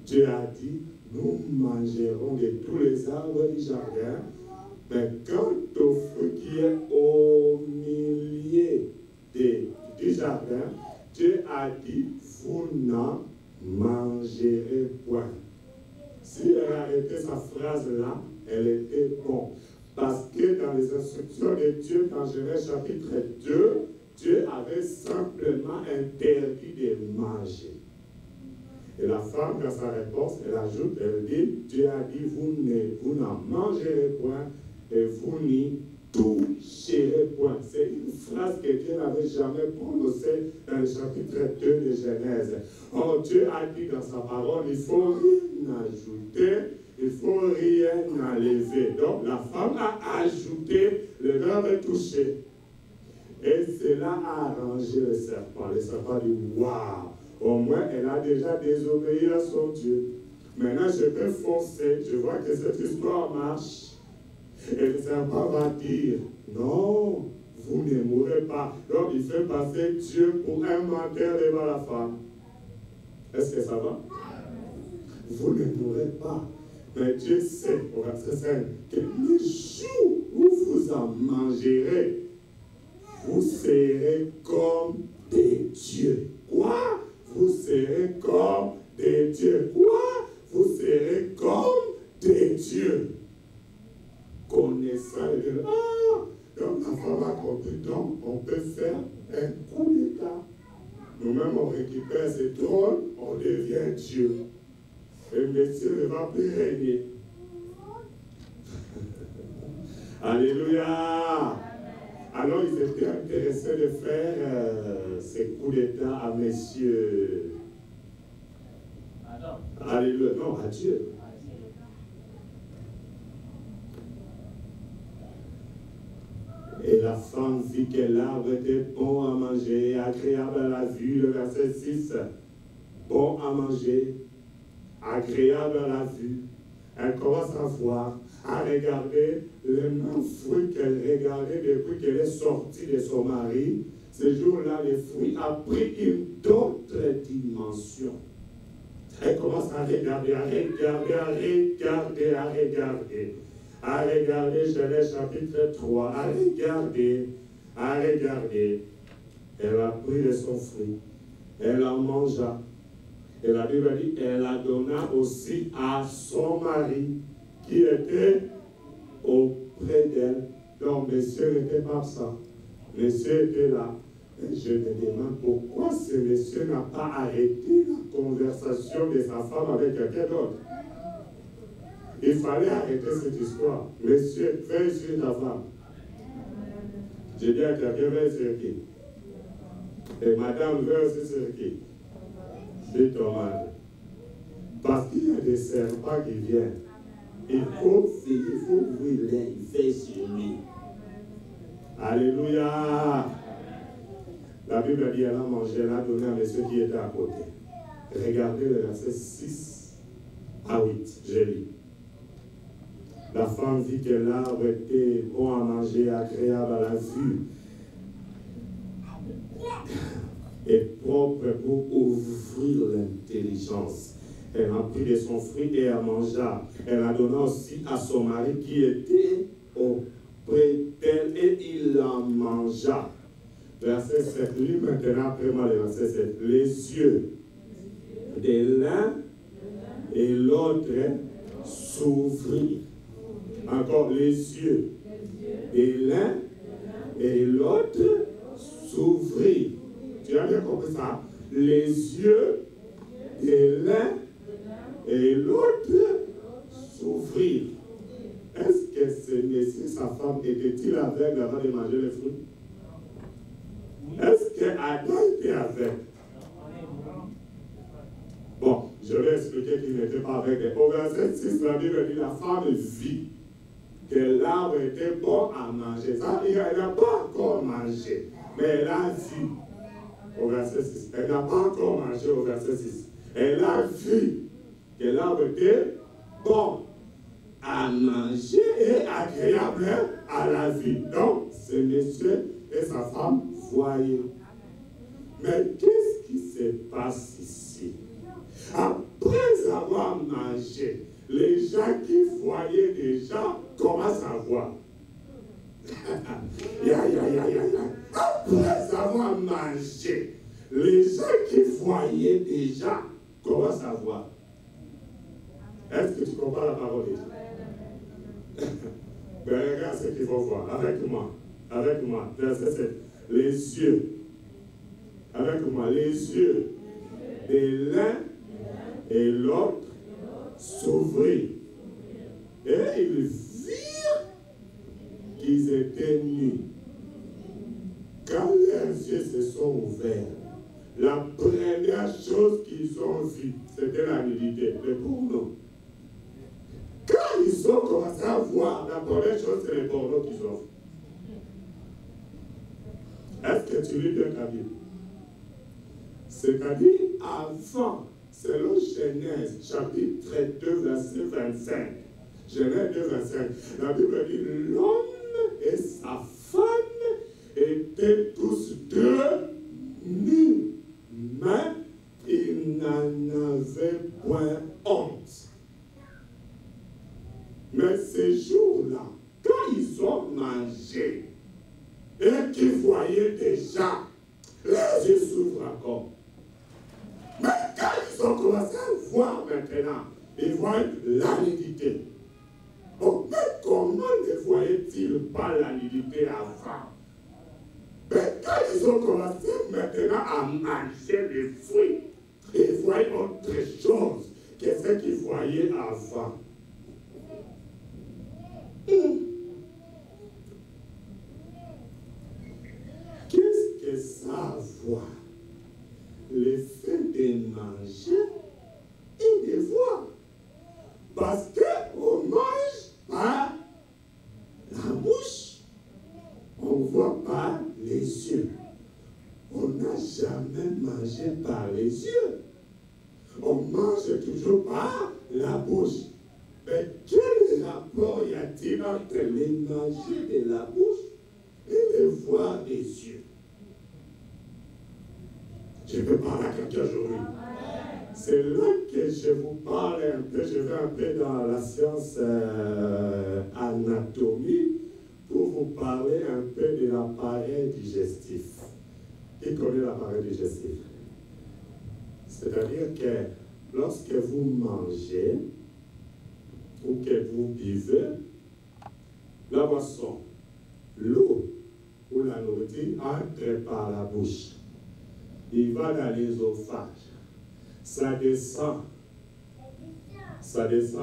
Speaker 1: Dieu a dit, nous mangerons de tous les arbres du jardin, mais quant au fruit qui est au milieu du jardin, Dieu a dit, vous n'en mangerez point. Si elle arrêtait sa phrase-là, elle était bonne. Parce que dans les instructions de Dieu, dans Genèse chapitre 2, Dieu avait simplement interdit de manger. Et la femme, dans sa réponse, elle ajoute, elle dit, Dieu a dit, vous n'en mangerez point et vous n'y toucherez point. C'est une phrase que Dieu n'avait jamais prononcée dans le chapitre 2 de Genèse. Or, Dieu a dit dans sa parole, il ne faut rien ajouter, il ne faut rien enlever. Donc, la femme a ajouté le verbe toucher. Et cela a arrangé le serpent. Le serpent dit, waouh, au moins elle a déjà désobéi à son Dieu. Maintenant, je peux foncer, je vois que cette histoire marche. Et le serpent va dire, non, vous ne mourrez pas. Donc, il fait passer Dieu pour un menteur devant la femme. Est-ce que ça va? Vous ne mourrez pas. Mais Dieu sait, au verset 5, que le jour où vous en mangerez, vous serez comme des dieux. Quoi? Vous serez comme des dieux. Quoi? Vous serez comme des dieux. Connaissant les dieux. Ah! Donc la femme a compris. Donc on peut faire un coup d'état. Nous-mêmes on récupère ces trônes, on devient Dieu. Et monsieur ne va plus régner. Alléluia. Alors ils étaient intéressés de faire ces coups d'état à messieurs. Alléluia. Non, à Dieu. Et la femme vit que l'arbre était bon à manger, agréable à la vue, le verset 6. Bon à manger, agréable à la vue. Elle commence à voir, à regarder les mêmes fruits qu'elle regardait depuis qu'elle est sortie de son mari. Ce jour-là, les fruits ont pris une autre dimension. Elle commence à regarder, à regarder Genèse chapitre 3, à regarder. Elle a pris de son fruit, elle en mangea. Et la Bible dit, elle la donna aussi à son mari qui était auprès d'elle. Donc, monsieur n'était pas ça. Monsieur était là. Et je me demande pourquoi ce monsieur n'a pas arrêté la conversation de sa femme avec quelqu'un d'autre. Il fallait arrêter cette histoire. Monsieur, fais sur ta femme. J'ai dit à quelqu'un, veut sur qui? Et madame veut aussi sur qui? C'est ton mari. Parce qu'il y a des serpents qui viennent. Il faut ouvrir les fait sur lui. Alléluia. La Bible dit, elle a mangé, elle a donné à monsieur qui était à côté. Regardez le verset 6 à 8, je lis. La femme vit que l'arbre était bon à manger, agréable à la vue, et propre pour ouvrir l'intelligence. Elle a pris de son fruit et elle mangea. Elle a donné aussi à son mari qui était auprès d'elle et il en mangea. Verset 7. Lui maintenant, après moi, le verset 7. Les yeux de l'un et l'autre s'ouvrirent. Encore les yeux de l'un et l'autre s'ouvrirent. Tu as bien compris ça? Les yeux de l'un et l'autre s'ouvrir. Est-ce que ce monsieur, sa femme, était-il aveugle avant de manger les fruits? Est-ce qu'Adam était aveugle? Bon, je vais expliquer qu'il n'était pas aveugle. Au verset 6, la Bible dit la femme vit que l'arbre était bon à manger. Ça, elle n'a pas encore mangé, mais elle a vu. Au verset 6. Elle n'a pas encore mangé au verset 6. Elle a vu que l'arbre était bon à manger et agréable à la vue. Donc, ce monsieur et sa femme voyaient. Mais qu'est-ce qui se passe ici? Après avoir mangé, les gens qui voyaient déjà commencent à voir. Après avoir mangé, les gens qui voyaient déjà commencent à voir. Est-ce que tu comprends la parole de Dieu? Ben, regarde ce qu'il faut voir. Avec moi. Avec moi. Verset 7. Les yeux. Avec moi. Les yeux de l'un et l'autre s'ouvrirent. Et ils virent qu'ils étaient nus. Quand leurs yeux se sont ouverts, la première chose qu'ils ont vue, c'était la nudité, le porno. Quand ils ont commencé à voir, la première chose, c'est le porno qu'ils ont vu. Est-ce que tu lis bien ta Bible? C'est-à-dire, avant, selon Genèse, chapitre 2, verset 25. Genèse 2, 25. La Bible dit, l'homme et sa femme étaient tous deux nus, mais ils n'en avaient point honte. Mais ces jours-là, quand ils ont mangé et qu'ils voyaient déjà, les yeux s'ouvrent encore. Mais quand ils ont commencé à voir maintenant, ils voient la nudité. Oh, mais comment ne voyaient-ils pas la nudité avant? Mais quand ils ont commencé maintenant à manger les fruits, ils voient autre chose que ce qu'ils voyaient avant. Qu'est-ce que ça a à voir? Le fait de manger et de voir. Parce qu'on mange par la bouche, on ne voit pas les yeux. On n'a jamais mangé par les yeux. On mange toujours par la bouche. Mais quel rapport y a-t-il entre les manger de la bouche et les voir des yeux? Je peux parler à quelqu'un aujourd'hui. C'est là que je vous parle un peu, je vais un peu dans la science anatomie pour vous parler un peu de l'appareil digestif. Qui connaît l'appareil digestif? C'est-à-dire que lorsque vous mangez ou que vous buvez, la boisson, l'eau ou la nourriture entre par la bouche. Il va dans l'œsophage. Ça descend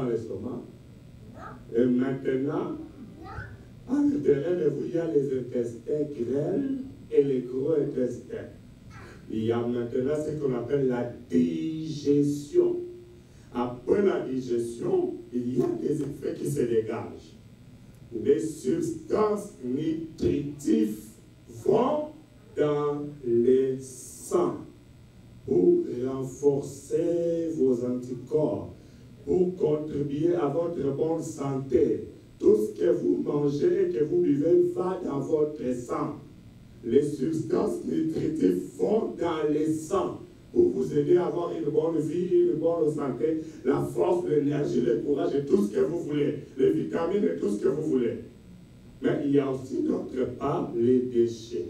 Speaker 1: l'estomac. Et maintenant, à l'intérieur de vous, il y a les intestins grêles et les gros intestins. Il y a maintenant ce qu'on appelle la digestion. Après la digestion, il y a des effets qui se dégagent. Les substances nutritives vont dans les sangs pour renforcer vos anticorps, pour contribuer à votre bonne santé. Tout ce que vous mangez et que vous buvez va dans votre sang. Les substances nutritives vont dans les sangs pour vous aider à avoir une bonne vie, une bonne santé, la force, l'énergie, le courage et tout ce que vous voulez, les vitamines et tout ce que vous voulez. Mais il y a aussi d'autre part les déchets.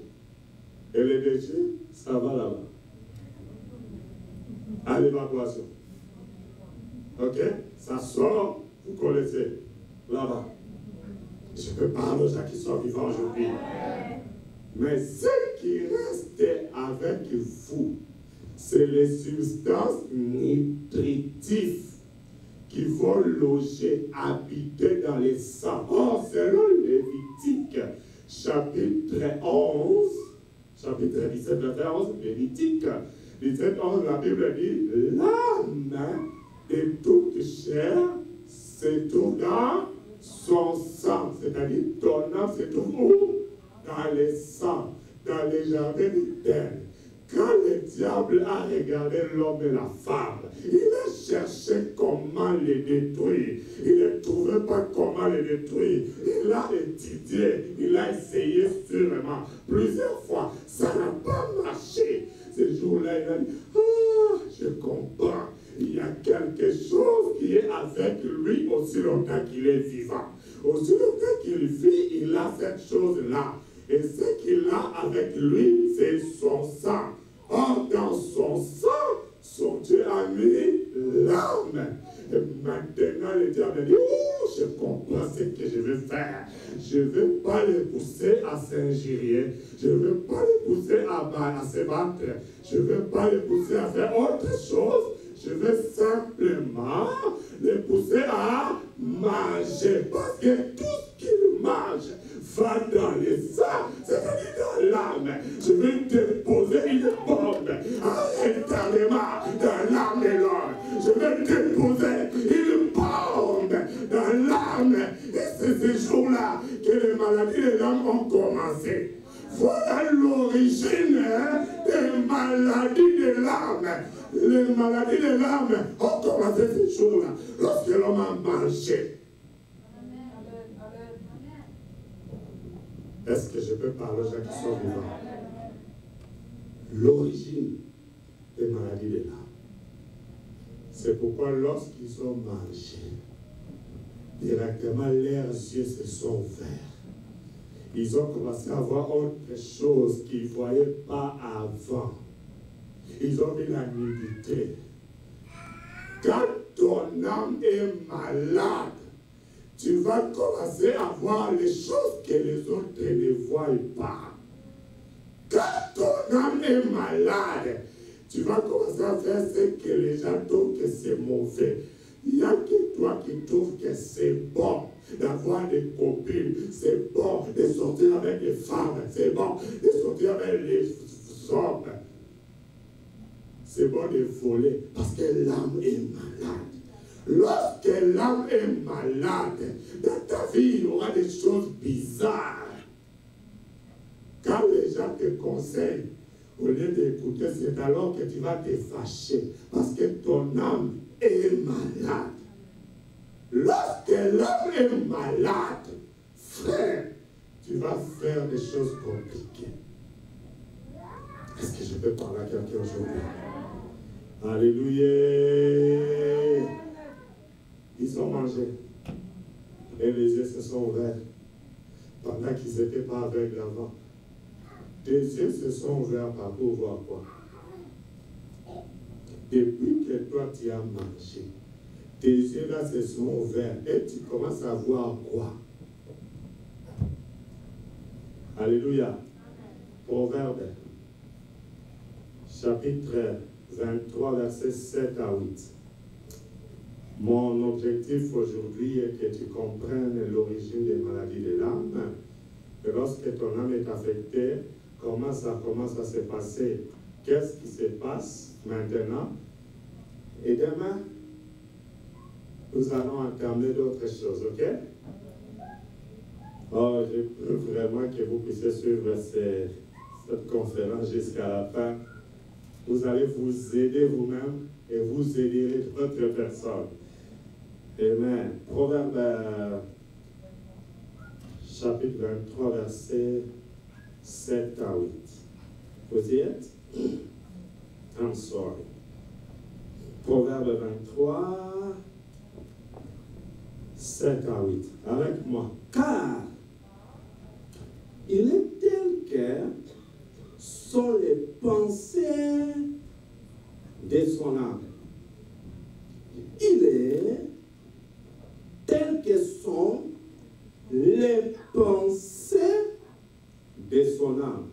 Speaker 1: Et les déchets, ça va là-bas. À l'évacuation. Ok? Ça sort, vous connaissez, là-bas. Je peux parler aux gens qui sont vivants aujourd'hui. Mais ce qui reste avec vous, c'est les substances nutritives qui vont loger, habiter dans les sangs. Or, selon Lévitique, chapitre 11, chapitre 17, verset 11, Lévitique 17, 11, la Bible dit, l'âme de toute chair se trouve dans son sang. C'est-à-dire, ton âme se trouve où? Dans les sangs, dans les jardins d'Éden. Quand le diable a regardé l'homme et la femme, il a cherché comment les détruire. Il ne trouvait pas comment les détruire. Il a étudié, il a essayé sûrement plusieurs fois. Ça n'a pas marché. Ce jour-là, il a dit, ah, je comprends. Il y a quelque chose qui est avec lui aussi longtemps qu'il est vivant. Aussi longtemps qu'il vit, il a cette chose-là. Et ce qu'il a avec lui, c'est son sang. Or, dans son sang, son Dieu a mis l'âme. Et maintenant, le diable dit, oh, je comprends ce que je vais faire. Je ne vais pas les pousser à s'injurier. Je ne vais pas les pousser à se battre. Je ne vais pas les pousser à faire autre chose. Je vais simplement les pousser à manger. Parce que tout ce qu'ils mangent va dans les sangs, c'est-à-dire dans l'âme. Je vais déposer une bombe à l'intérieur dans l'âme de l'homme. Je vais déposer une bombe dans l'âme. Et c'est ce jour-là que les maladies de l'âme ont commencé. Voilà l'origine des maladies de l'âme. Les maladies de l'âme ont commencé ce jour-là, lorsque l'homme a mangé. Est-ce que je peux parler aux gens qui sont vivants? L'origine des maladies de l'âme. C'est pourquoi lorsqu'ils ont mangé, directement leurs yeux se sont ouverts. Ils ont commencé à voir autre chose qu'ils ne voyaient pas avant. Ils ont vu la nudité. Quand ton âme est malade, tu vas commencer à voir les choses que les autres ne voient pas. Quand ton âme est malade, tu vas commencer à faire ce que les gens trouvent que c'est mauvais. Il n'y a que toi qui trouves que c'est bon d'avoir des copines, c'est bon de sortir avec des femmes, c'est bon de sortir avec les hommes. C'est bon de voler parce que l'âme est malade. Lorsque l'âme est malade, dans ta vie, il y aura des choses bizarres. Quand les gens te conseillent, au lieu d'écouter, c'est alors que tu vas te fâcher parce que ton âme est malade. Lorsque l'âme est malade, frère, tu vas faire des choses compliquées. Est-ce que je peux parler à quelqu'un aujourd'hui? Alléluia. Ils ont mangé. Et les yeux se sont ouverts. Pendant qu'ils n'étaient pas aveugles avant. Tes yeux se sont ouverts pour voir quoi? Depuis que toi tu as mangé, tes yeux là se sont ouverts et tu commences à voir quoi? Alléluia. Proverbe, chapitre 23, versets 7 à 8. Mon objectif aujourd'hui est que tu comprennes l'origine des maladies de l'âme. Que lorsque ton âme est affectée, comment ça commence à se passer? Qu'est-ce qui se passe maintenant? Et demain, nous allons entamer d'autres choses, ok? Oh, je veux vraiment que vous puissiez suivre cette conférence jusqu'à la fin. Vous allez vous aider vous-même et vous aiderez d'autres personnes. Amen. Proverbe chapitre 23, versets 7 à 8. Vous y êtes? I'm sorry. Proverbe 23, 7 à 8. Avec moi. Car il est tel que sont les pensées de son âme. Il est tel que sont les pensées de son âme.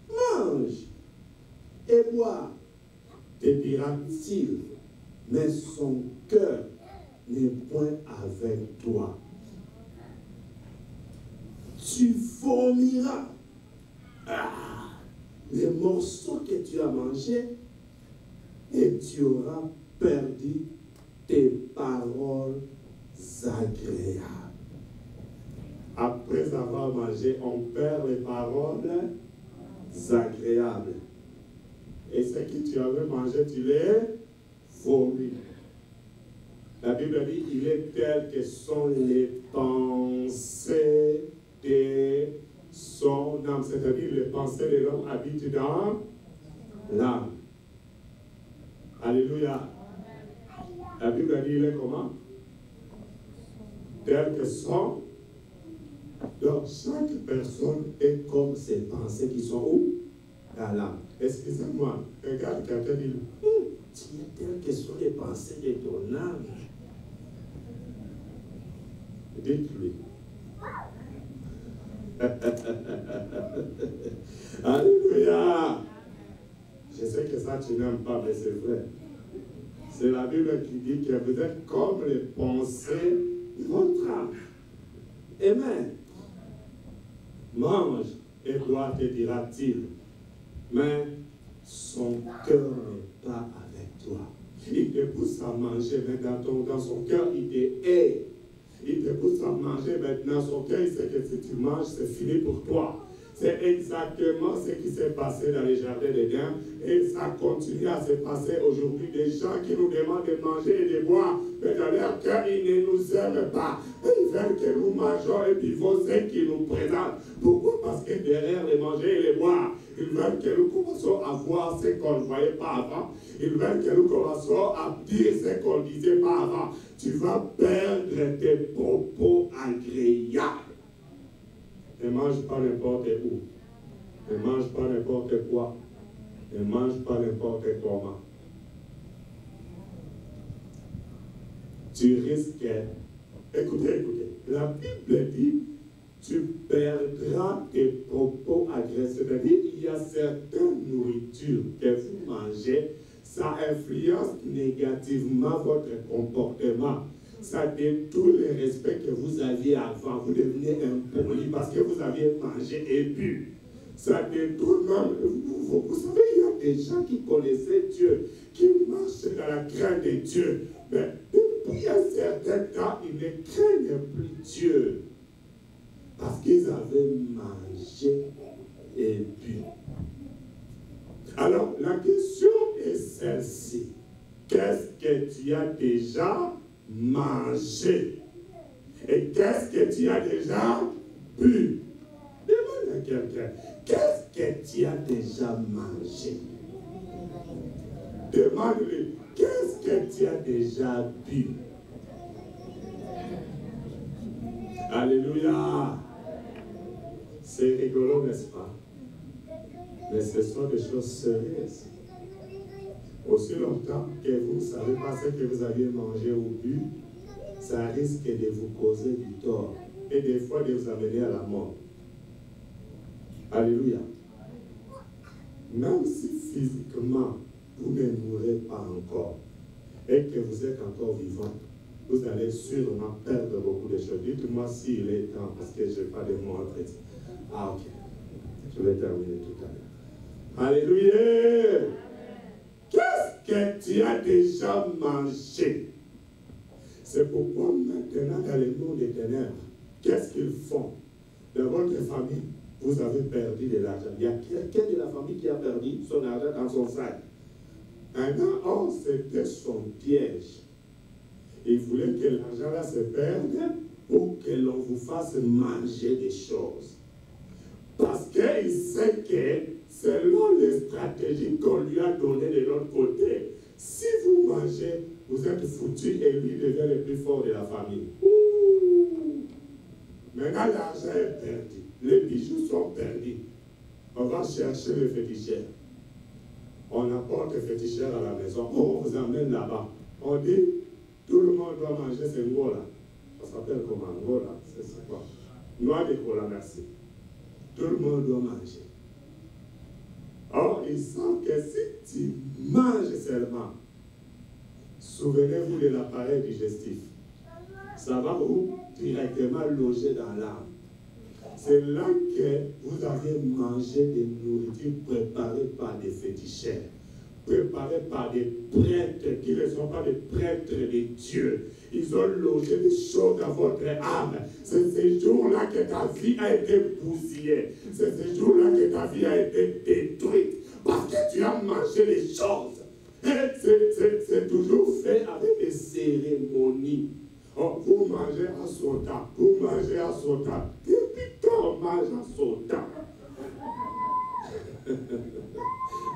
Speaker 1: Mange et bois, te dira-t-il, mais son cœur n'est point avec toi. Tu vomiras les morceaux que tu as mangés et tu auras perdu tes paroles agréables. Après avoir mangé, on perd les paroles agréables. Et ce que tu avais mangé, tu les vomis. La Bible dit, il est tel que sont les pensées de son âme. C'est-à-dire, les pensées de l'homme habitent dans l'âme. Alléluia. La Bible dit, il est comment? Tel que sont. Donc, chaque personne est comme ses pensées qui sont où? Dans l'âme. Excusez-moi, regarde quelqu'un dit, tu es tel que sont les pensées de ton âme. Dites-lui. Alléluia. Je sais que ça tu n'aimes pas, mais c'est vrai. C'est la Bible qui dit que vous êtes comme les pensées de votre âme. Amen. Mange et bois, te dira-t-il. Mais son cœur n'est pas avec toi. Il te pousse à manger, mais dans son cœur, il te hait. Il te pousse à manger, maintenant son cœur, il sait que si tu manges, c'est fini pour toi. C'est exactement ce qui s'est passé dans les jardins d'Éden et ça continue à se passer aujourd'hui. Des gens qui nous demandent de manger et de boire, mais dans leur cœur, ils ne nous aiment pas. Ils veulent que nous mangeons et vivons ce qu'ils nous présentent. Pourquoi? Parce que derrière les manger et les boire, ils veulent que nous commençons à voir ce qu'on ne voyait pas avant. Ils veulent que nous commençons à dire ce qu'on ne disait pas avant. Tu vas perdre tes propos agréables. Ne mange pas n'importe où. Ne mange pas n'importe quoi. Ne mange pas n'importe comment. Tu risques... Écoutez. La Bible dit, tu perdras tes propos agréables. C'est-à-dire, il y a certaines nourritures que vous mangez, ça influence négativement votre comportement. Ça détruit le respect que vous aviez avant. Vous devenez impoli parce que vous aviez mangé et bu. Ça détruit même. Vous savez, il y a des gens qui connaissaient Dieu, qui marchaient dans la crainte de Dieu. Mais depuis un certain temps, ils ne craignent plus Dieu. Parce qu'ils avaient mangé et bu. Alors, la question est celle-ci. Qu'est-ce que tu as déjà mangé? Et qu'est-ce que tu as déjà bu? Demande à quelqu'un, qu'est-ce que tu as déjà mangé? Demande-lui, qu'est-ce que tu as déjà bu? Alléluia! C'est rigolo, n'est-ce pas? Mais ce sont des choses sérieuses. Aussi longtemps que vous ne savez pas ce que vous aviez mangé ou bu, ça risque de vous causer du tort et des fois de vous amener à la mort. Alléluia. Même si physiquement, vous ne mourrez pas encore et que vous êtes encore vivant, vous allez sûrement perdre beaucoup de choses. Dites-moi s'il est temps, parce que je n'ai pas de mots après. Ah, ok. Je vais terminer tout à l'heure. Alléluia. Qu'est-ce que tu as déjà mangé? C'est pourquoi maintenant, dans le monde des ténèbres, qu'est-ce qu'ils font? Dans votre famille, vous avez perdu de l'argent. Il y a quelqu'un de la famille qui a perdu son argent dans son sac. Oh, c'était son piège. Il voulait que l'argent là se perde pour que l'on vous fasse manger des choses. Parce qu'il sait que selon les stratégies qu'on lui a données de l'autre côté, si vous mangez, vous êtes foutu et lui devient le plus fort de la famille. Ouh. Maintenant, l'argent est perdu. Les bijoux sont perdus. On va chercher le féticheur. On apporte le féticheur à la maison. On vous emmène là-bas. On dit, tout le monde doit manger ce ngola. Ça s'appelle comment? Ngola, c'est quoi? Noix de cola, merci. Tout le monde doit manger. Or, il semble que si tu manges seulement, souvenez-vous de l'appareil digestif. ça va vous directement loger dans l'âme. C'est là que vous avez mangé des nourritures préparées par des féticheurs, préparées par des prêtres qui ne sont pas des prêtres de Dieu. Ils ont logé des choses dans votre âme. C'est ces jours-là que ta vie a été bousillée. C'est ces jours-là que ta vie a été détruite. Parce que tu as mangé les choses. C'est toujours fait avec des cérémonies. Oh, vous mangez à son temps. Vous mangez à son temps. Depuis quand on mange à son temps?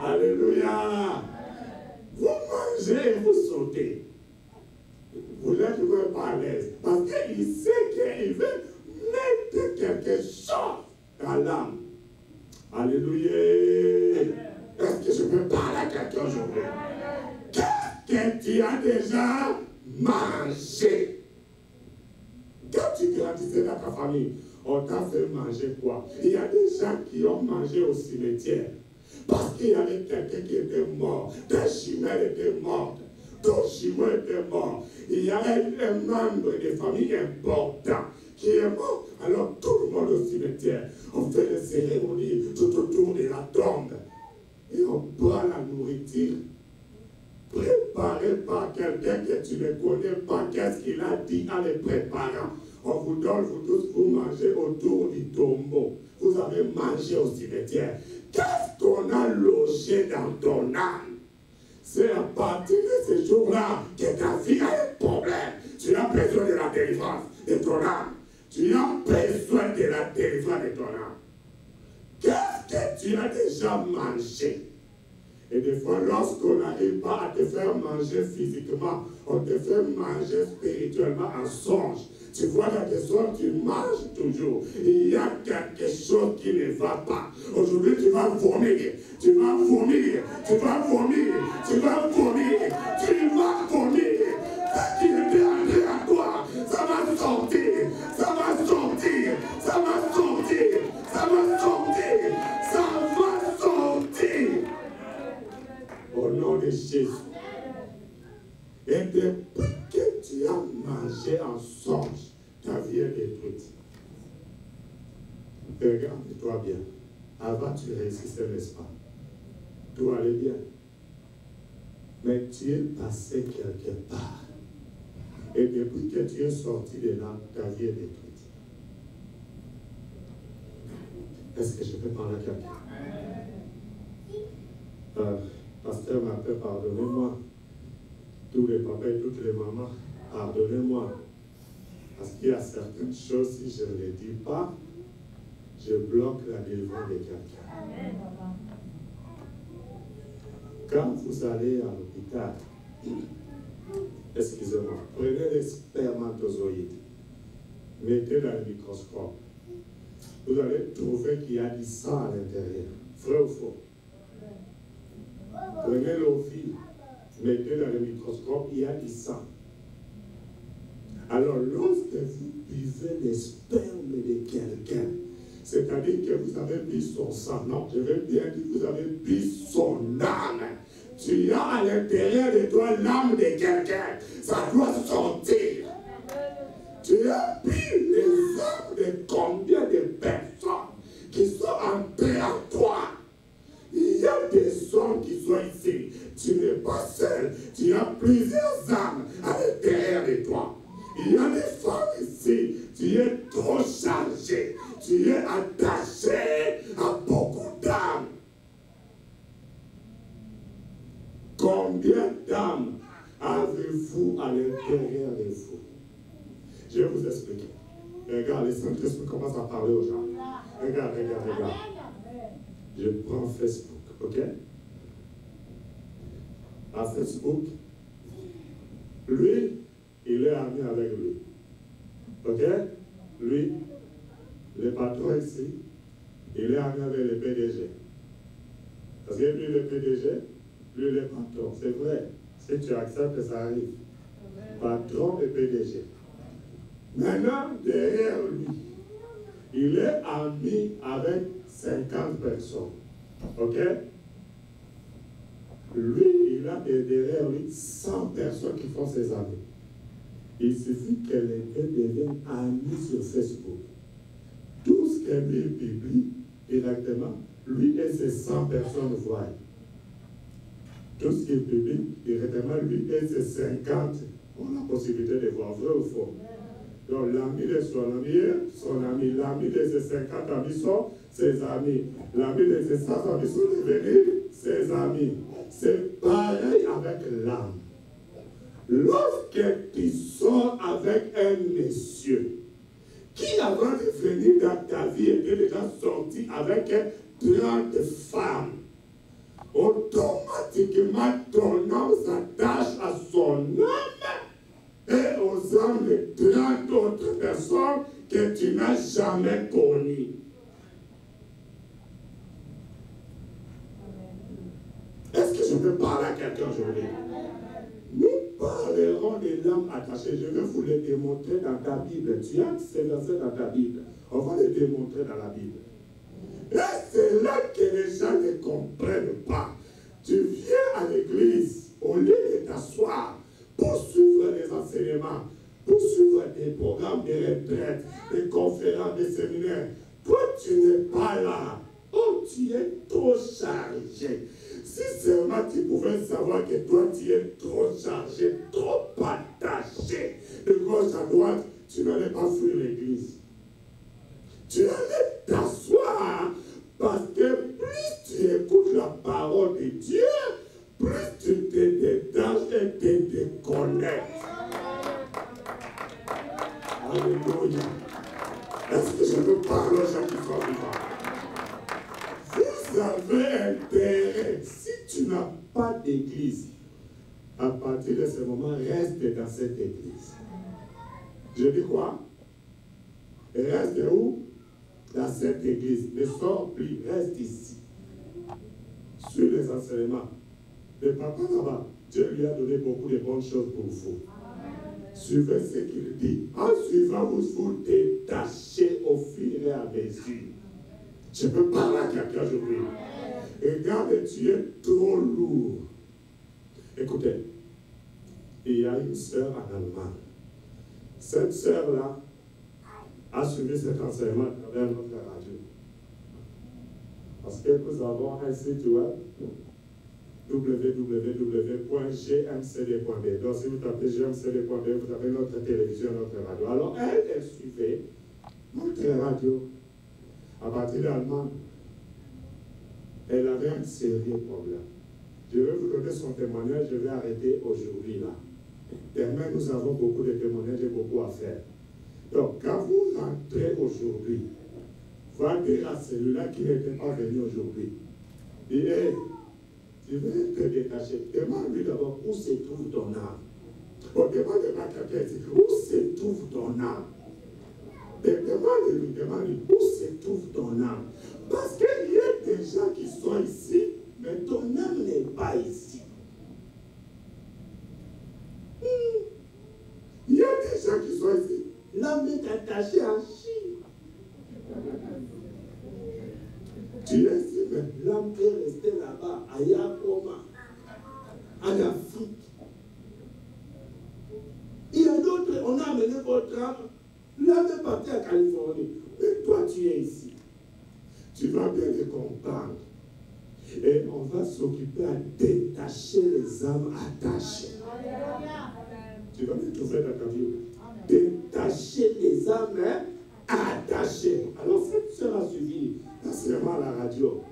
Speaker 1: Alléluia. Vous mangez et vous sautez. Vous n'êtes même pas à l'aise. Parce qu'il sait qu'il veut mettre quelque chose dans l'âme. Alléluia. Est-ce que je peux parler à quelqu'un aujourd'hui? Qu'est-ce que tu as déjà mangé? Quand tu grandissais dans ta famille, on t'a fait manger quoi? Il y a des gens qui ont mangé au cimetière. Parce qu'il y avait quelqu'un qui était mort. Ta jumelle était morte. Ton jumeau était mort. Il y avait un membre de famille important qui est mort. Alors tout le monde au cimetière, on fait des cérémonies tout autour de la tombe. Et on prend la nourriture préparée par quelqu'un que tu ne connais pas. Qu'est-ce qu'il a dit à les préparants? On vous donne, vous tous, vous mangez autour du tombeau. Vous avez mangé au cimetière. Qu'est-ce qu'on a logé dans ton âme? C'est à partir de ce jour-là que ta vie a un problème. Tu as besoin de la délivrance de ton âme. Tu as besoin de la délivrance de ton âme. Qu'est-ce que tu as déjà mangé? Et des fois, lorsqu'on n'arrive pas à te faire manger physiquement, on te fait manger spirituellement en songe. Tu vois, dans tes songes, tu manges toujours. Il y a quelque chose qui ne va pas. Aujourd'hui, tu vas vomir. Tu vas vomir. Tu vas vomir. Tu vas vomir. Tu vas vomir. Ce qui était entré à toi, ça va sortir. Ça va sortir. Ça va sortir. Ça va sortir. Ça va sortir. Au nom de Jésus. Et depuis que tu as mangé en songe, ta vie est détruite. Regarde-toi bien. Avant, tu réussissais, n'est-ce pas? Tout allait bien. Mais tu es passé quelque part. Et depuis que tu es sorti de là, ta vie est détruite. Est-ce que je peux parler à quelqu'un? Pasteur m'appelle, pardonnez-moi. Tous les papas et toutes les mamans, pardonnez-moi. Parce qu'il y a certaines choses, si je ne les dis pas, je bloque la délivrance de quelqu'un. Quand vous allez à l'hôpital, excusez-moi, prenez les spermatozoïdes, mettez dans le microscope. Vous allez trouver qu'il y a du sang à l'intérieur. Vrai ou faux? Prenez l'ovule, mettez dans le microscope, il y a du sang. Alors, lorsque vous buvez les spermes de quelqu'un, c'est-à-dire que vous avez bu son sang, non, je vais bien dire que vous avez bu son âme. Tu as à l'intérieur de toi l'âme de quelqu'un. Ça doit sortir. Tu as bu les âmes de combien de personnes qui sont entrées en toi. Il y a des hommes qui sont ici. Tu n'es pas seul. Tu as plusieurs âmes à l'intérieur de toi. Il y a des femmes ici. Tu es trop chargé. Tu es attaché à beaucoup d'âmes. Combien d'âmes avez-vous à l'intérieur de vous? Je vais vous expliquer. Regarde, le Saint-Esprit commence à parler aux gens. Regarde. Je prends Facebook, ok? À Facebook, lui, il est ami avec lui. Ok? Lui, le patron ici, il est ami avec le PDG. Parce que lui, le PDG, lui, le patron. C'est vrai. Si tu acceptes, ça arrive. Patron et PDG. Maintenant, derrière lui, il est ami avec 50 personnes. Ok? Lui, il a derrière lui 100 personnes qui font ses amis. Il suffit que les deux deviennent amis sur Facebook. Tout ce que lui publie directement, lui et ses 100 personnes voient. Tout ce qu'il publie directement, lui et ses 50 ont la possibilité de voir vrai ou faux. Donc l'ami de son ami est son ami, l'ami de ses 50 amis sont ses amis, l'ami de ses 100 amis sont devenus ses amis. C'est pareil avec l'âme. Lorsque tu sors avec un monsieur qui avant de venir dans ta vie était déjà sorti avec 30 femmes, automatiquement ton âme s'attache à son âme et aux âmes de 30 autres personnes que tu n'as jamais connues. Est-ce que je peux parler à quelqu'un aujourd'hui? Nous parlerons de l'âme attachée. Je vais vous le démontrer dans ta Bible. Tu as ces versets dans ta Bible. On va les démontrer dans la Bible. Et c'est là que les gens ne comprennent pas. Tu viens à l'église au lieu de t'asseoir pour suivre les enseignements, pour suivre des programmes de retraite, des conférences, des séminaires. Toi, tu n'es pas là. Oh, tu es trop chargé. Si seulement tu pouvais savoir que toi, tu es trop chargé, trop attaché de gauche à droite, tu n'allais pas fuir l'église. Tu allais t'asseoir parce que plus tu écoutes la parole de Dieu, plus tu te détaches et te déconnectes. Alléluia. Est-ce que je peux parler aux gens qui sont vivants? Vous avez intérêt, si tu n'as pas d'église, à partir de ce moment, reste dans cette église. Je dis quoi? Reste où? Dans cette église. Ne sors plus, reste ici. Suis les enseignements. Le papa là-bas, Dieu lui a donné beaucoup de bonnes choses pour vous. Suivez ce qu'il dit. En suivant, vous vous détachez au fur et à mesure. Je peux parler à quelqu'un aujourd'hui. Regarde, tu es trop lourd. Écoutez, il y a une sœur en Allemagne. Cette sœur-là a suivi cet enseignement à travers notre radio. Parce que nous avons un site web www.gmcd.b. Donc si vous tapez gmcd.b, vous avez notre télévision, notre radio. Alors elle suivait notre radio. À partir d'Allemagne, elle avait un sérieux problème. Je vais vous donner son témoignage, je vais arrêter aujourd'hui là. Demain, nous avons beaucoup de témoignages et beaucoup à faire. Donc, quand vous rentrez aujourd'hui, va dire à celui-là qui n'était pas venu aujourd'hui, dis, hey, tu veux te détacher. Demande-lui d'abord où se trouve ton âme. Bon, demande-lui à quelqu'un, où se trouve ton âme. Demande-lui où se trouve ton âme. Parce qu'il y a des gens qui sont ici, mais ton âme n'est pas ici. Il y a des gens qui sont ici, l'âme est attachée en Chine. Tu es ici, mais l'âme est restée là-bas, à Yakoma, en Afrique. Il y a d'autres, on a amené votre âme. L'âme est partie à Californie. Mais toi, tu es ici. Tu vas bien les comprendre. Et on va s'occuper à détacher les âmes attachées. Tu vas me trouver dans ta Bible. Détacher les âmes attachées. Alors, cette sœur a suivi l'enseignement à la radio.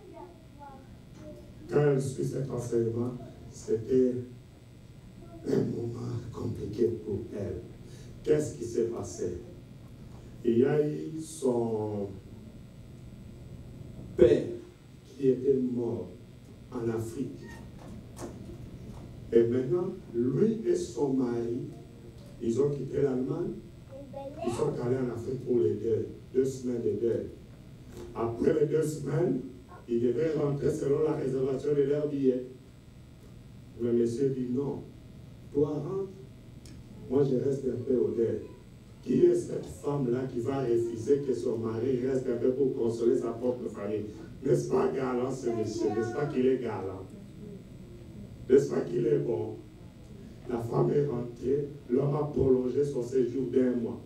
Speaker 1: Quand elle suit cet enseignement, c'était un moment compliqué pour elle. Qu'est-ce qui s'est passé? Il y a eu son père qui était mort en Afrique. Et maintenant, lui et son mari, ils ont quitté l'Allemagne. Ils sont allés en Afrique pour les deuils. 2 semaines de deuil. Après les 2 semaines, ils devaient rentrer selon la réservation de leur billet. Le monsieur dit non. Toi, rentre. Moi, je reste un peu au deuil. Qui est cette femme-là qui va refuser que son mari reste un peu pour consoler sa propre famille? N'est-ce pas galant ce monsieur? N'est-ce pas qu'il est galant? N'est-ce pas qu'il est bon? La femme est rentrée, l'homme a prolongé son séjour d'1 mois.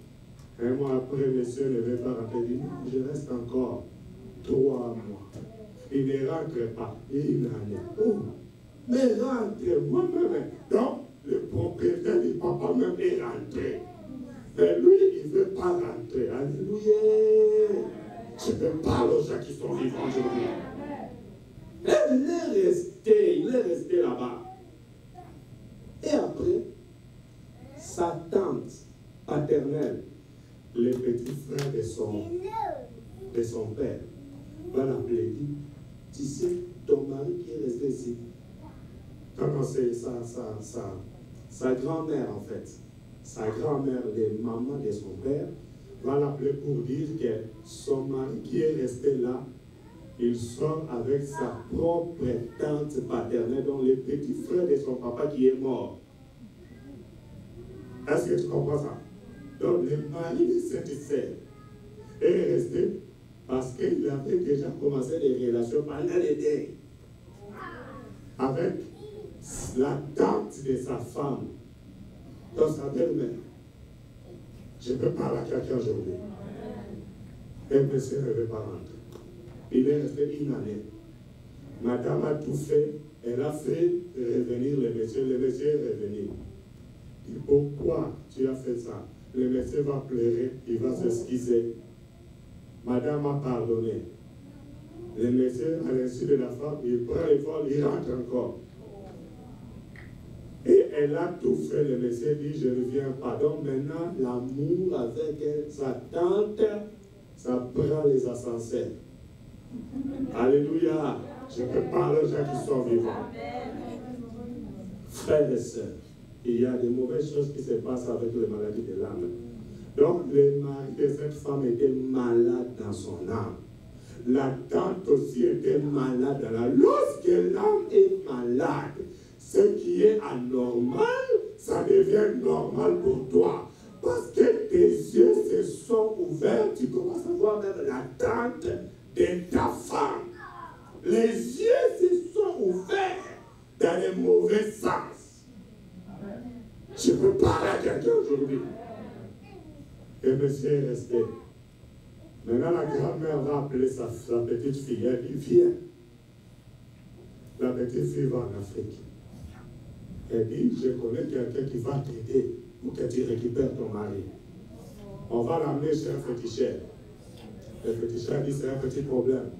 Speaker 1: 1 mois après, monsieur ne veut pas rentrer, il dit non, je reste encore 3 mois. Il ne rentre pas, il n'en est. Oh, mais rentre moi-même. Donc, le propriétaire du papa même est rentré. Mais lui, il ne veut pas rentrer. Alléluia. Je te parle aux gens qui sont vivants aujourd'hui. Il est resté là-bas. Et après, sa tante paternelle, les petits frères de son père, va l'appeler, dit, tu sais, ton mari qui est resté ici. Non, c'est sa grand-mère en fait. Sa grand-mère, les mamans de son père, va l'appeler pour dire que son mari qui est resté là, il sort avec sa propre tante paternelle, dont le petit frère de son papa qui est mort. Est-ce que tu comprends ça? Donc le mari de cette sœur est resté parce qu'il avait déjà commencé des relations pendant les deuils avec la tante de sa femme, dans sa belle-mère. Je peux parler à quelqu'un aujourd'hui. Et monsieur ne veut pas rentrer. Il est resté 1 année. Madame a tout fait. Elle a fait revenir le monsieur. Le monsieur est revenu. Il dit, pourquoi tu as fait ça? Le monsieur va pleurer. Il va s'excuser. Madame a pardonné. Le monsieur, à l'insu de la femme, il prend les vols, il rentre encore. Et elle a tout fait. Le monsieur dit, je ne viens pas. Donc maintenant, l'amour avec sa tante, ça prend les ascenseurs. Alléluia. Je peux parler aux gens qui sont vivants. Frères et sœurs, il y a de mauvaises choses qui se passent avec les maladies de l'âme. Donc le mari de cette femme était malade dans son âme. La tante aussi était malade dans l'âme. Lorsque l'âme est malade, ce qui est anormal, ça devient normal pour toi. Parce que tes yeux se sont ouverts, tu commences à voir même la tante de ta femme. Les yeux se sont ouverts dans les mauvais sens. Je peux parler à quelqu'un aujourd'hui. Et monsieur est resté. Maintenant, la grand-mère va appeler sa petite fille. Elle dit, viens. La petite fille va en Afrique. Elle dit, je connais quelqu'un qui va t'aider pour que tu récupères ton mari. On va l'amener chez un féticheur. Le féticheur dit, c'est un petit problème.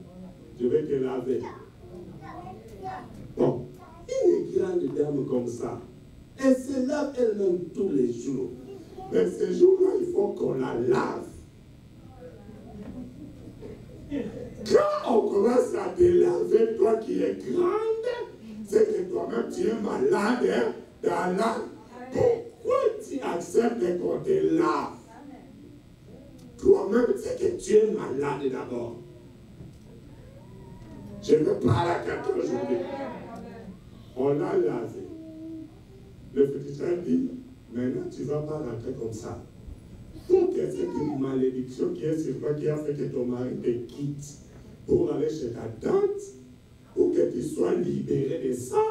Speaker 1: Je vais te laver. Bon, une grande dame comme ça, elle se lave elle-même tous les jours. Mais ce jour-là, il faut qu'on la lave. Quand on commence à te laver, toi qui es grande, c'est que toi-même tu es malade dans l'âme. Pourquoi tu acceptes qu'on te lave? Toi-même, c'est que tu es malade d'abord. Je veux parler à quelqu'un aujourd'hui. On l'a lavé. Le féticheur dit, maintenant tu ne vas pas rentrer comme ça. Donc c'est une malédiction qui est sur toi qui a fait que ton mari te quitte pour aller chez ta tante, pour que tu sois libéré de ça.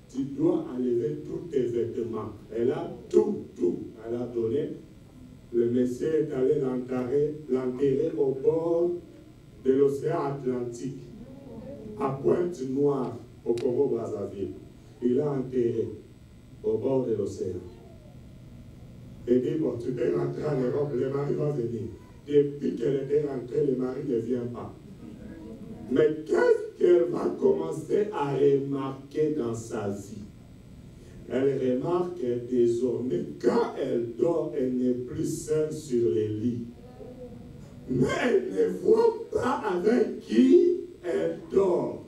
Speaker 1: Tu dois enlever tous tes vêtements. Elle a tout. Elle a donné. Le monsieur est allé l'enterrer au bord de l'océan Atlantique, à Pointe-Noire, au Congo-Brazzaville. Il l'a enterré au bord de l'océan. Et dit, bon, tu peux rentrer en Europe, le mari va venir. Depuis qu'elle était rentrée, le mari ne vient pas. Mais qu'est-ce qu'elle va commencer à remarquer dans sa vie? Elle remarque que désormais, quand elle dort, elle n'est plus seule sur les lits. Mais elle ne voit pas avec qui elle dort.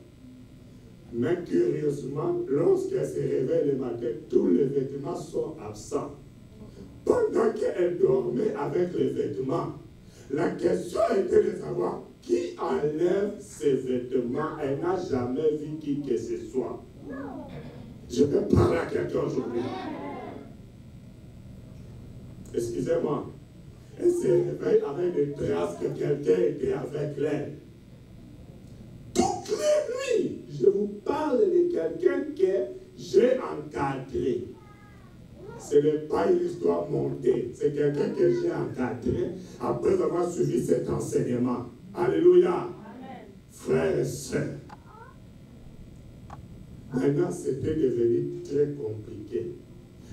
Speaker 1: Mais curieusement, lorsqu'elle se réveille le matin, tous les vêtements sont absents. Pendant qu'elle dormait avec les vêtements, la question était de savoir qui enlève ses vêtements. Elle n'a jamais vu qui que ce soit. Je vais parler à quelqu'un aujourd'hui. Excusez-moi. Elle se réveille avec des traces que quelqu'un était avec elle. Toutes les nuits, je vous parle de quelqu'un que j'ai encadré. Ce n'est pas une histoire montée. C'est quelqu'un que j'ai encadré après avoir suivi cet enseignement. Alléluia. Amen. Frères et sœurs. Maintenant, c'était devenu très compliqué.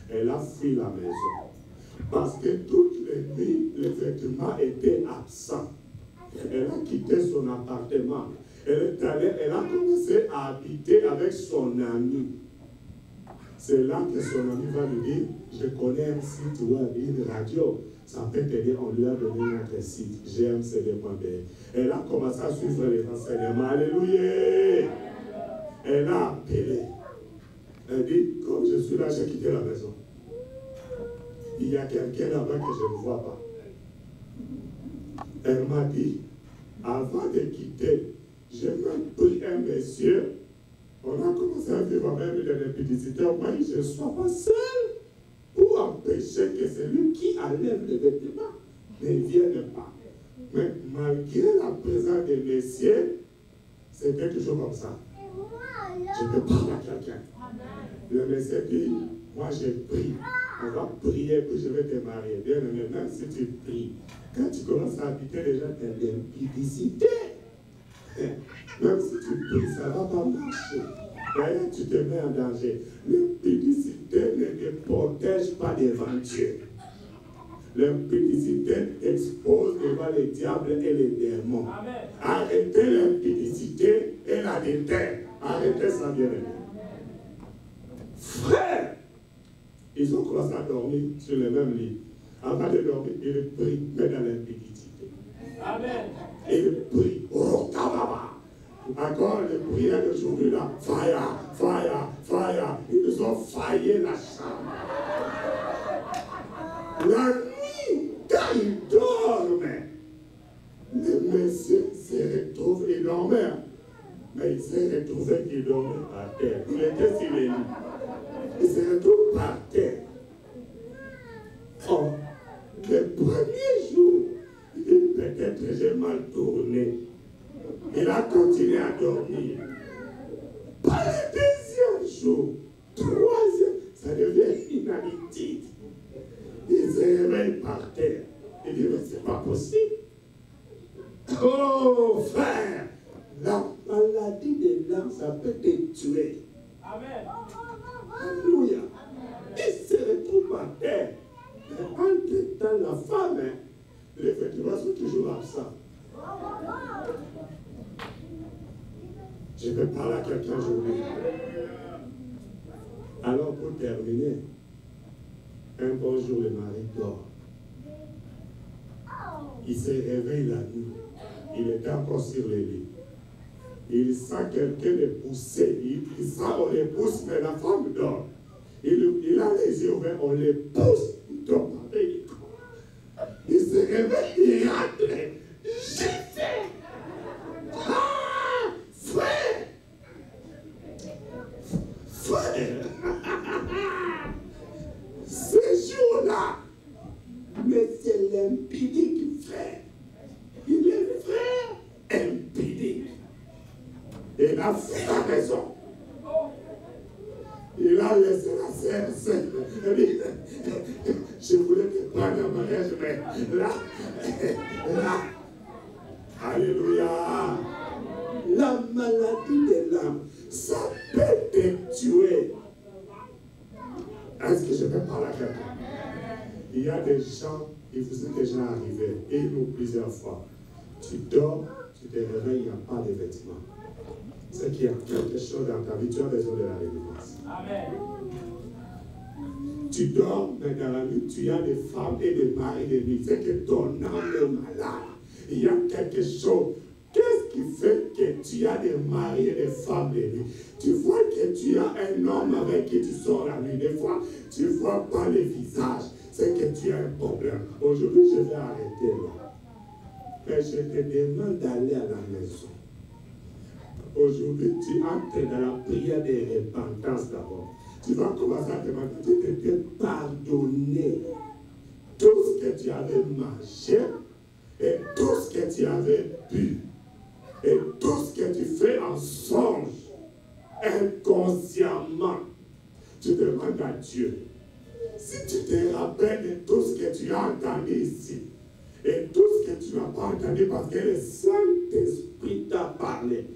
Speaker 1: Elle a fui la maison. Parce que toutes les nuits, les vêtements étaient absents. Elle a quitté son appartement. Elle a commencé à habiter avec son ami. C'est là que son ami va lui dire, je connais un site web, une radio, ça peut t'aider, on lui a donné notre site, gmcd.be. Elle a commencé à suivre les enseignements. Alléluia. Elle a appelé. Elle dit, comme je suis là, j'ai quitté la maison. Il y a quelqu'un là-bas que je ne vois pas. Elle m'a dit, avant de quitter, j'ai même pris un monsieur. On a commencé à vivre avec lui dans l'impudicité. On m'a dit, je ne sois pas seul pour empêcher que celui qui enlève les vêtements ne vienne pas. Mais malgré la présence des messieurs, c'était toujours comme ça. Je peux parler à quelqu'un. Le monsieur dit, moi j'ai pris. On va prier puis je vais te marier. Bien aimé, même si tu pries, quand tu commences à habiter les gens dans l'impudicité, même si tu pries, ça ne va pas marcher. D'ailleurs, tu te mets en danger. L'impudicité ne te protège pas devant Dieu. L'impudicité expose devant les diables et les démons. Amen. Arrêtez l'impudicité et la déterre. Arrêtez ça, bien aimé. Frère, ils ont commencé à dormir sur le même lit. Avant de dormir, ils prient, mais dans l'impudicité. Amen. Ils prient. Encore les prières d'aujourd'hui là. Fire, fire, fire. Ils nous ont faillé la chambre. La nuit, quand ils dorment, le monsieur se retrouve, il dormait. Mais il s'est retrouvé qu'il dormait par terre. Il était sur les lits. Il se retrouve par terre. Oh, le premier jour, il dit peut-être j'ai mal tourné. Il a continué à dormir. Pas le deuxième jour, troisième, ça devient une habitude. Il se réveille par terre. Il dit mais c'est pas possible. Oh frère, la maladie de l'âme, ça peut te tuer. Amen. Alléluia. Il se retrouve par terre. Mais entre-temps, la femme, les vêtements sont toujours absents. Je vais parler à quelqu'un aujourd'hui. Alors, pour terminer, un bon jour, le mari dort. Il se réveille la nuit. Il était encore sur le lit. Il sent quelqu'un le pousser. Il sent on le pousse, mais la femme dort. Il a les yeux ouverts, on le pousse. Il dort par terre. Il se réveille, il rentre. J'ai fait. Ah, frère. Frère. Ce jour-là, mais c'est l'impudique, frère. Il est frère impudique. Il a fait la maison. Il a laissé la sœur seule. Je voulais te prendre en mariage, mais là, alléluia. La maladie de l'âme, ça peut te tuer. Est-ce que je peux parler à quelqu'un? Il y a des gens, il vous est déjà arrivé, et nous plusieurs fois. Tu dors, tu te réveilles, il n'y a pas de vêtements. C'est qu'il y a quelque chose dans ta vie, tu as besoin de la délivrance. Amen. Tu dors, mais dans la nuit, tu as des femmes et des maris de nuit. C'est que ton âme est malade. Il y a quelque chose. Qu'est-ce qui fait que tu as des maris et des femmes de nuit? Tu vois que tu as un homme avec qui tu sors la nuit. Des fois, tu ne vois pas le visage. C'est que tu as un problème. Aujourd'hui, je vais arrêter là. Mais je te demande d'aller à la maison. Aujourd'hui, tu entres dans la prière de repentance d'abord. Tu vas commencer à demander de te pardonner tout ce que tu avais mangé et tout ce que tu avais bu et tout ce que tu fais en songe, inconsciemment. Tu demandes à Dieu si tu te rappelles de tout ce que tu as entendu ici, et tout ce que tu n'as pas entendu parce que le Saint-Esprit t'a parlé,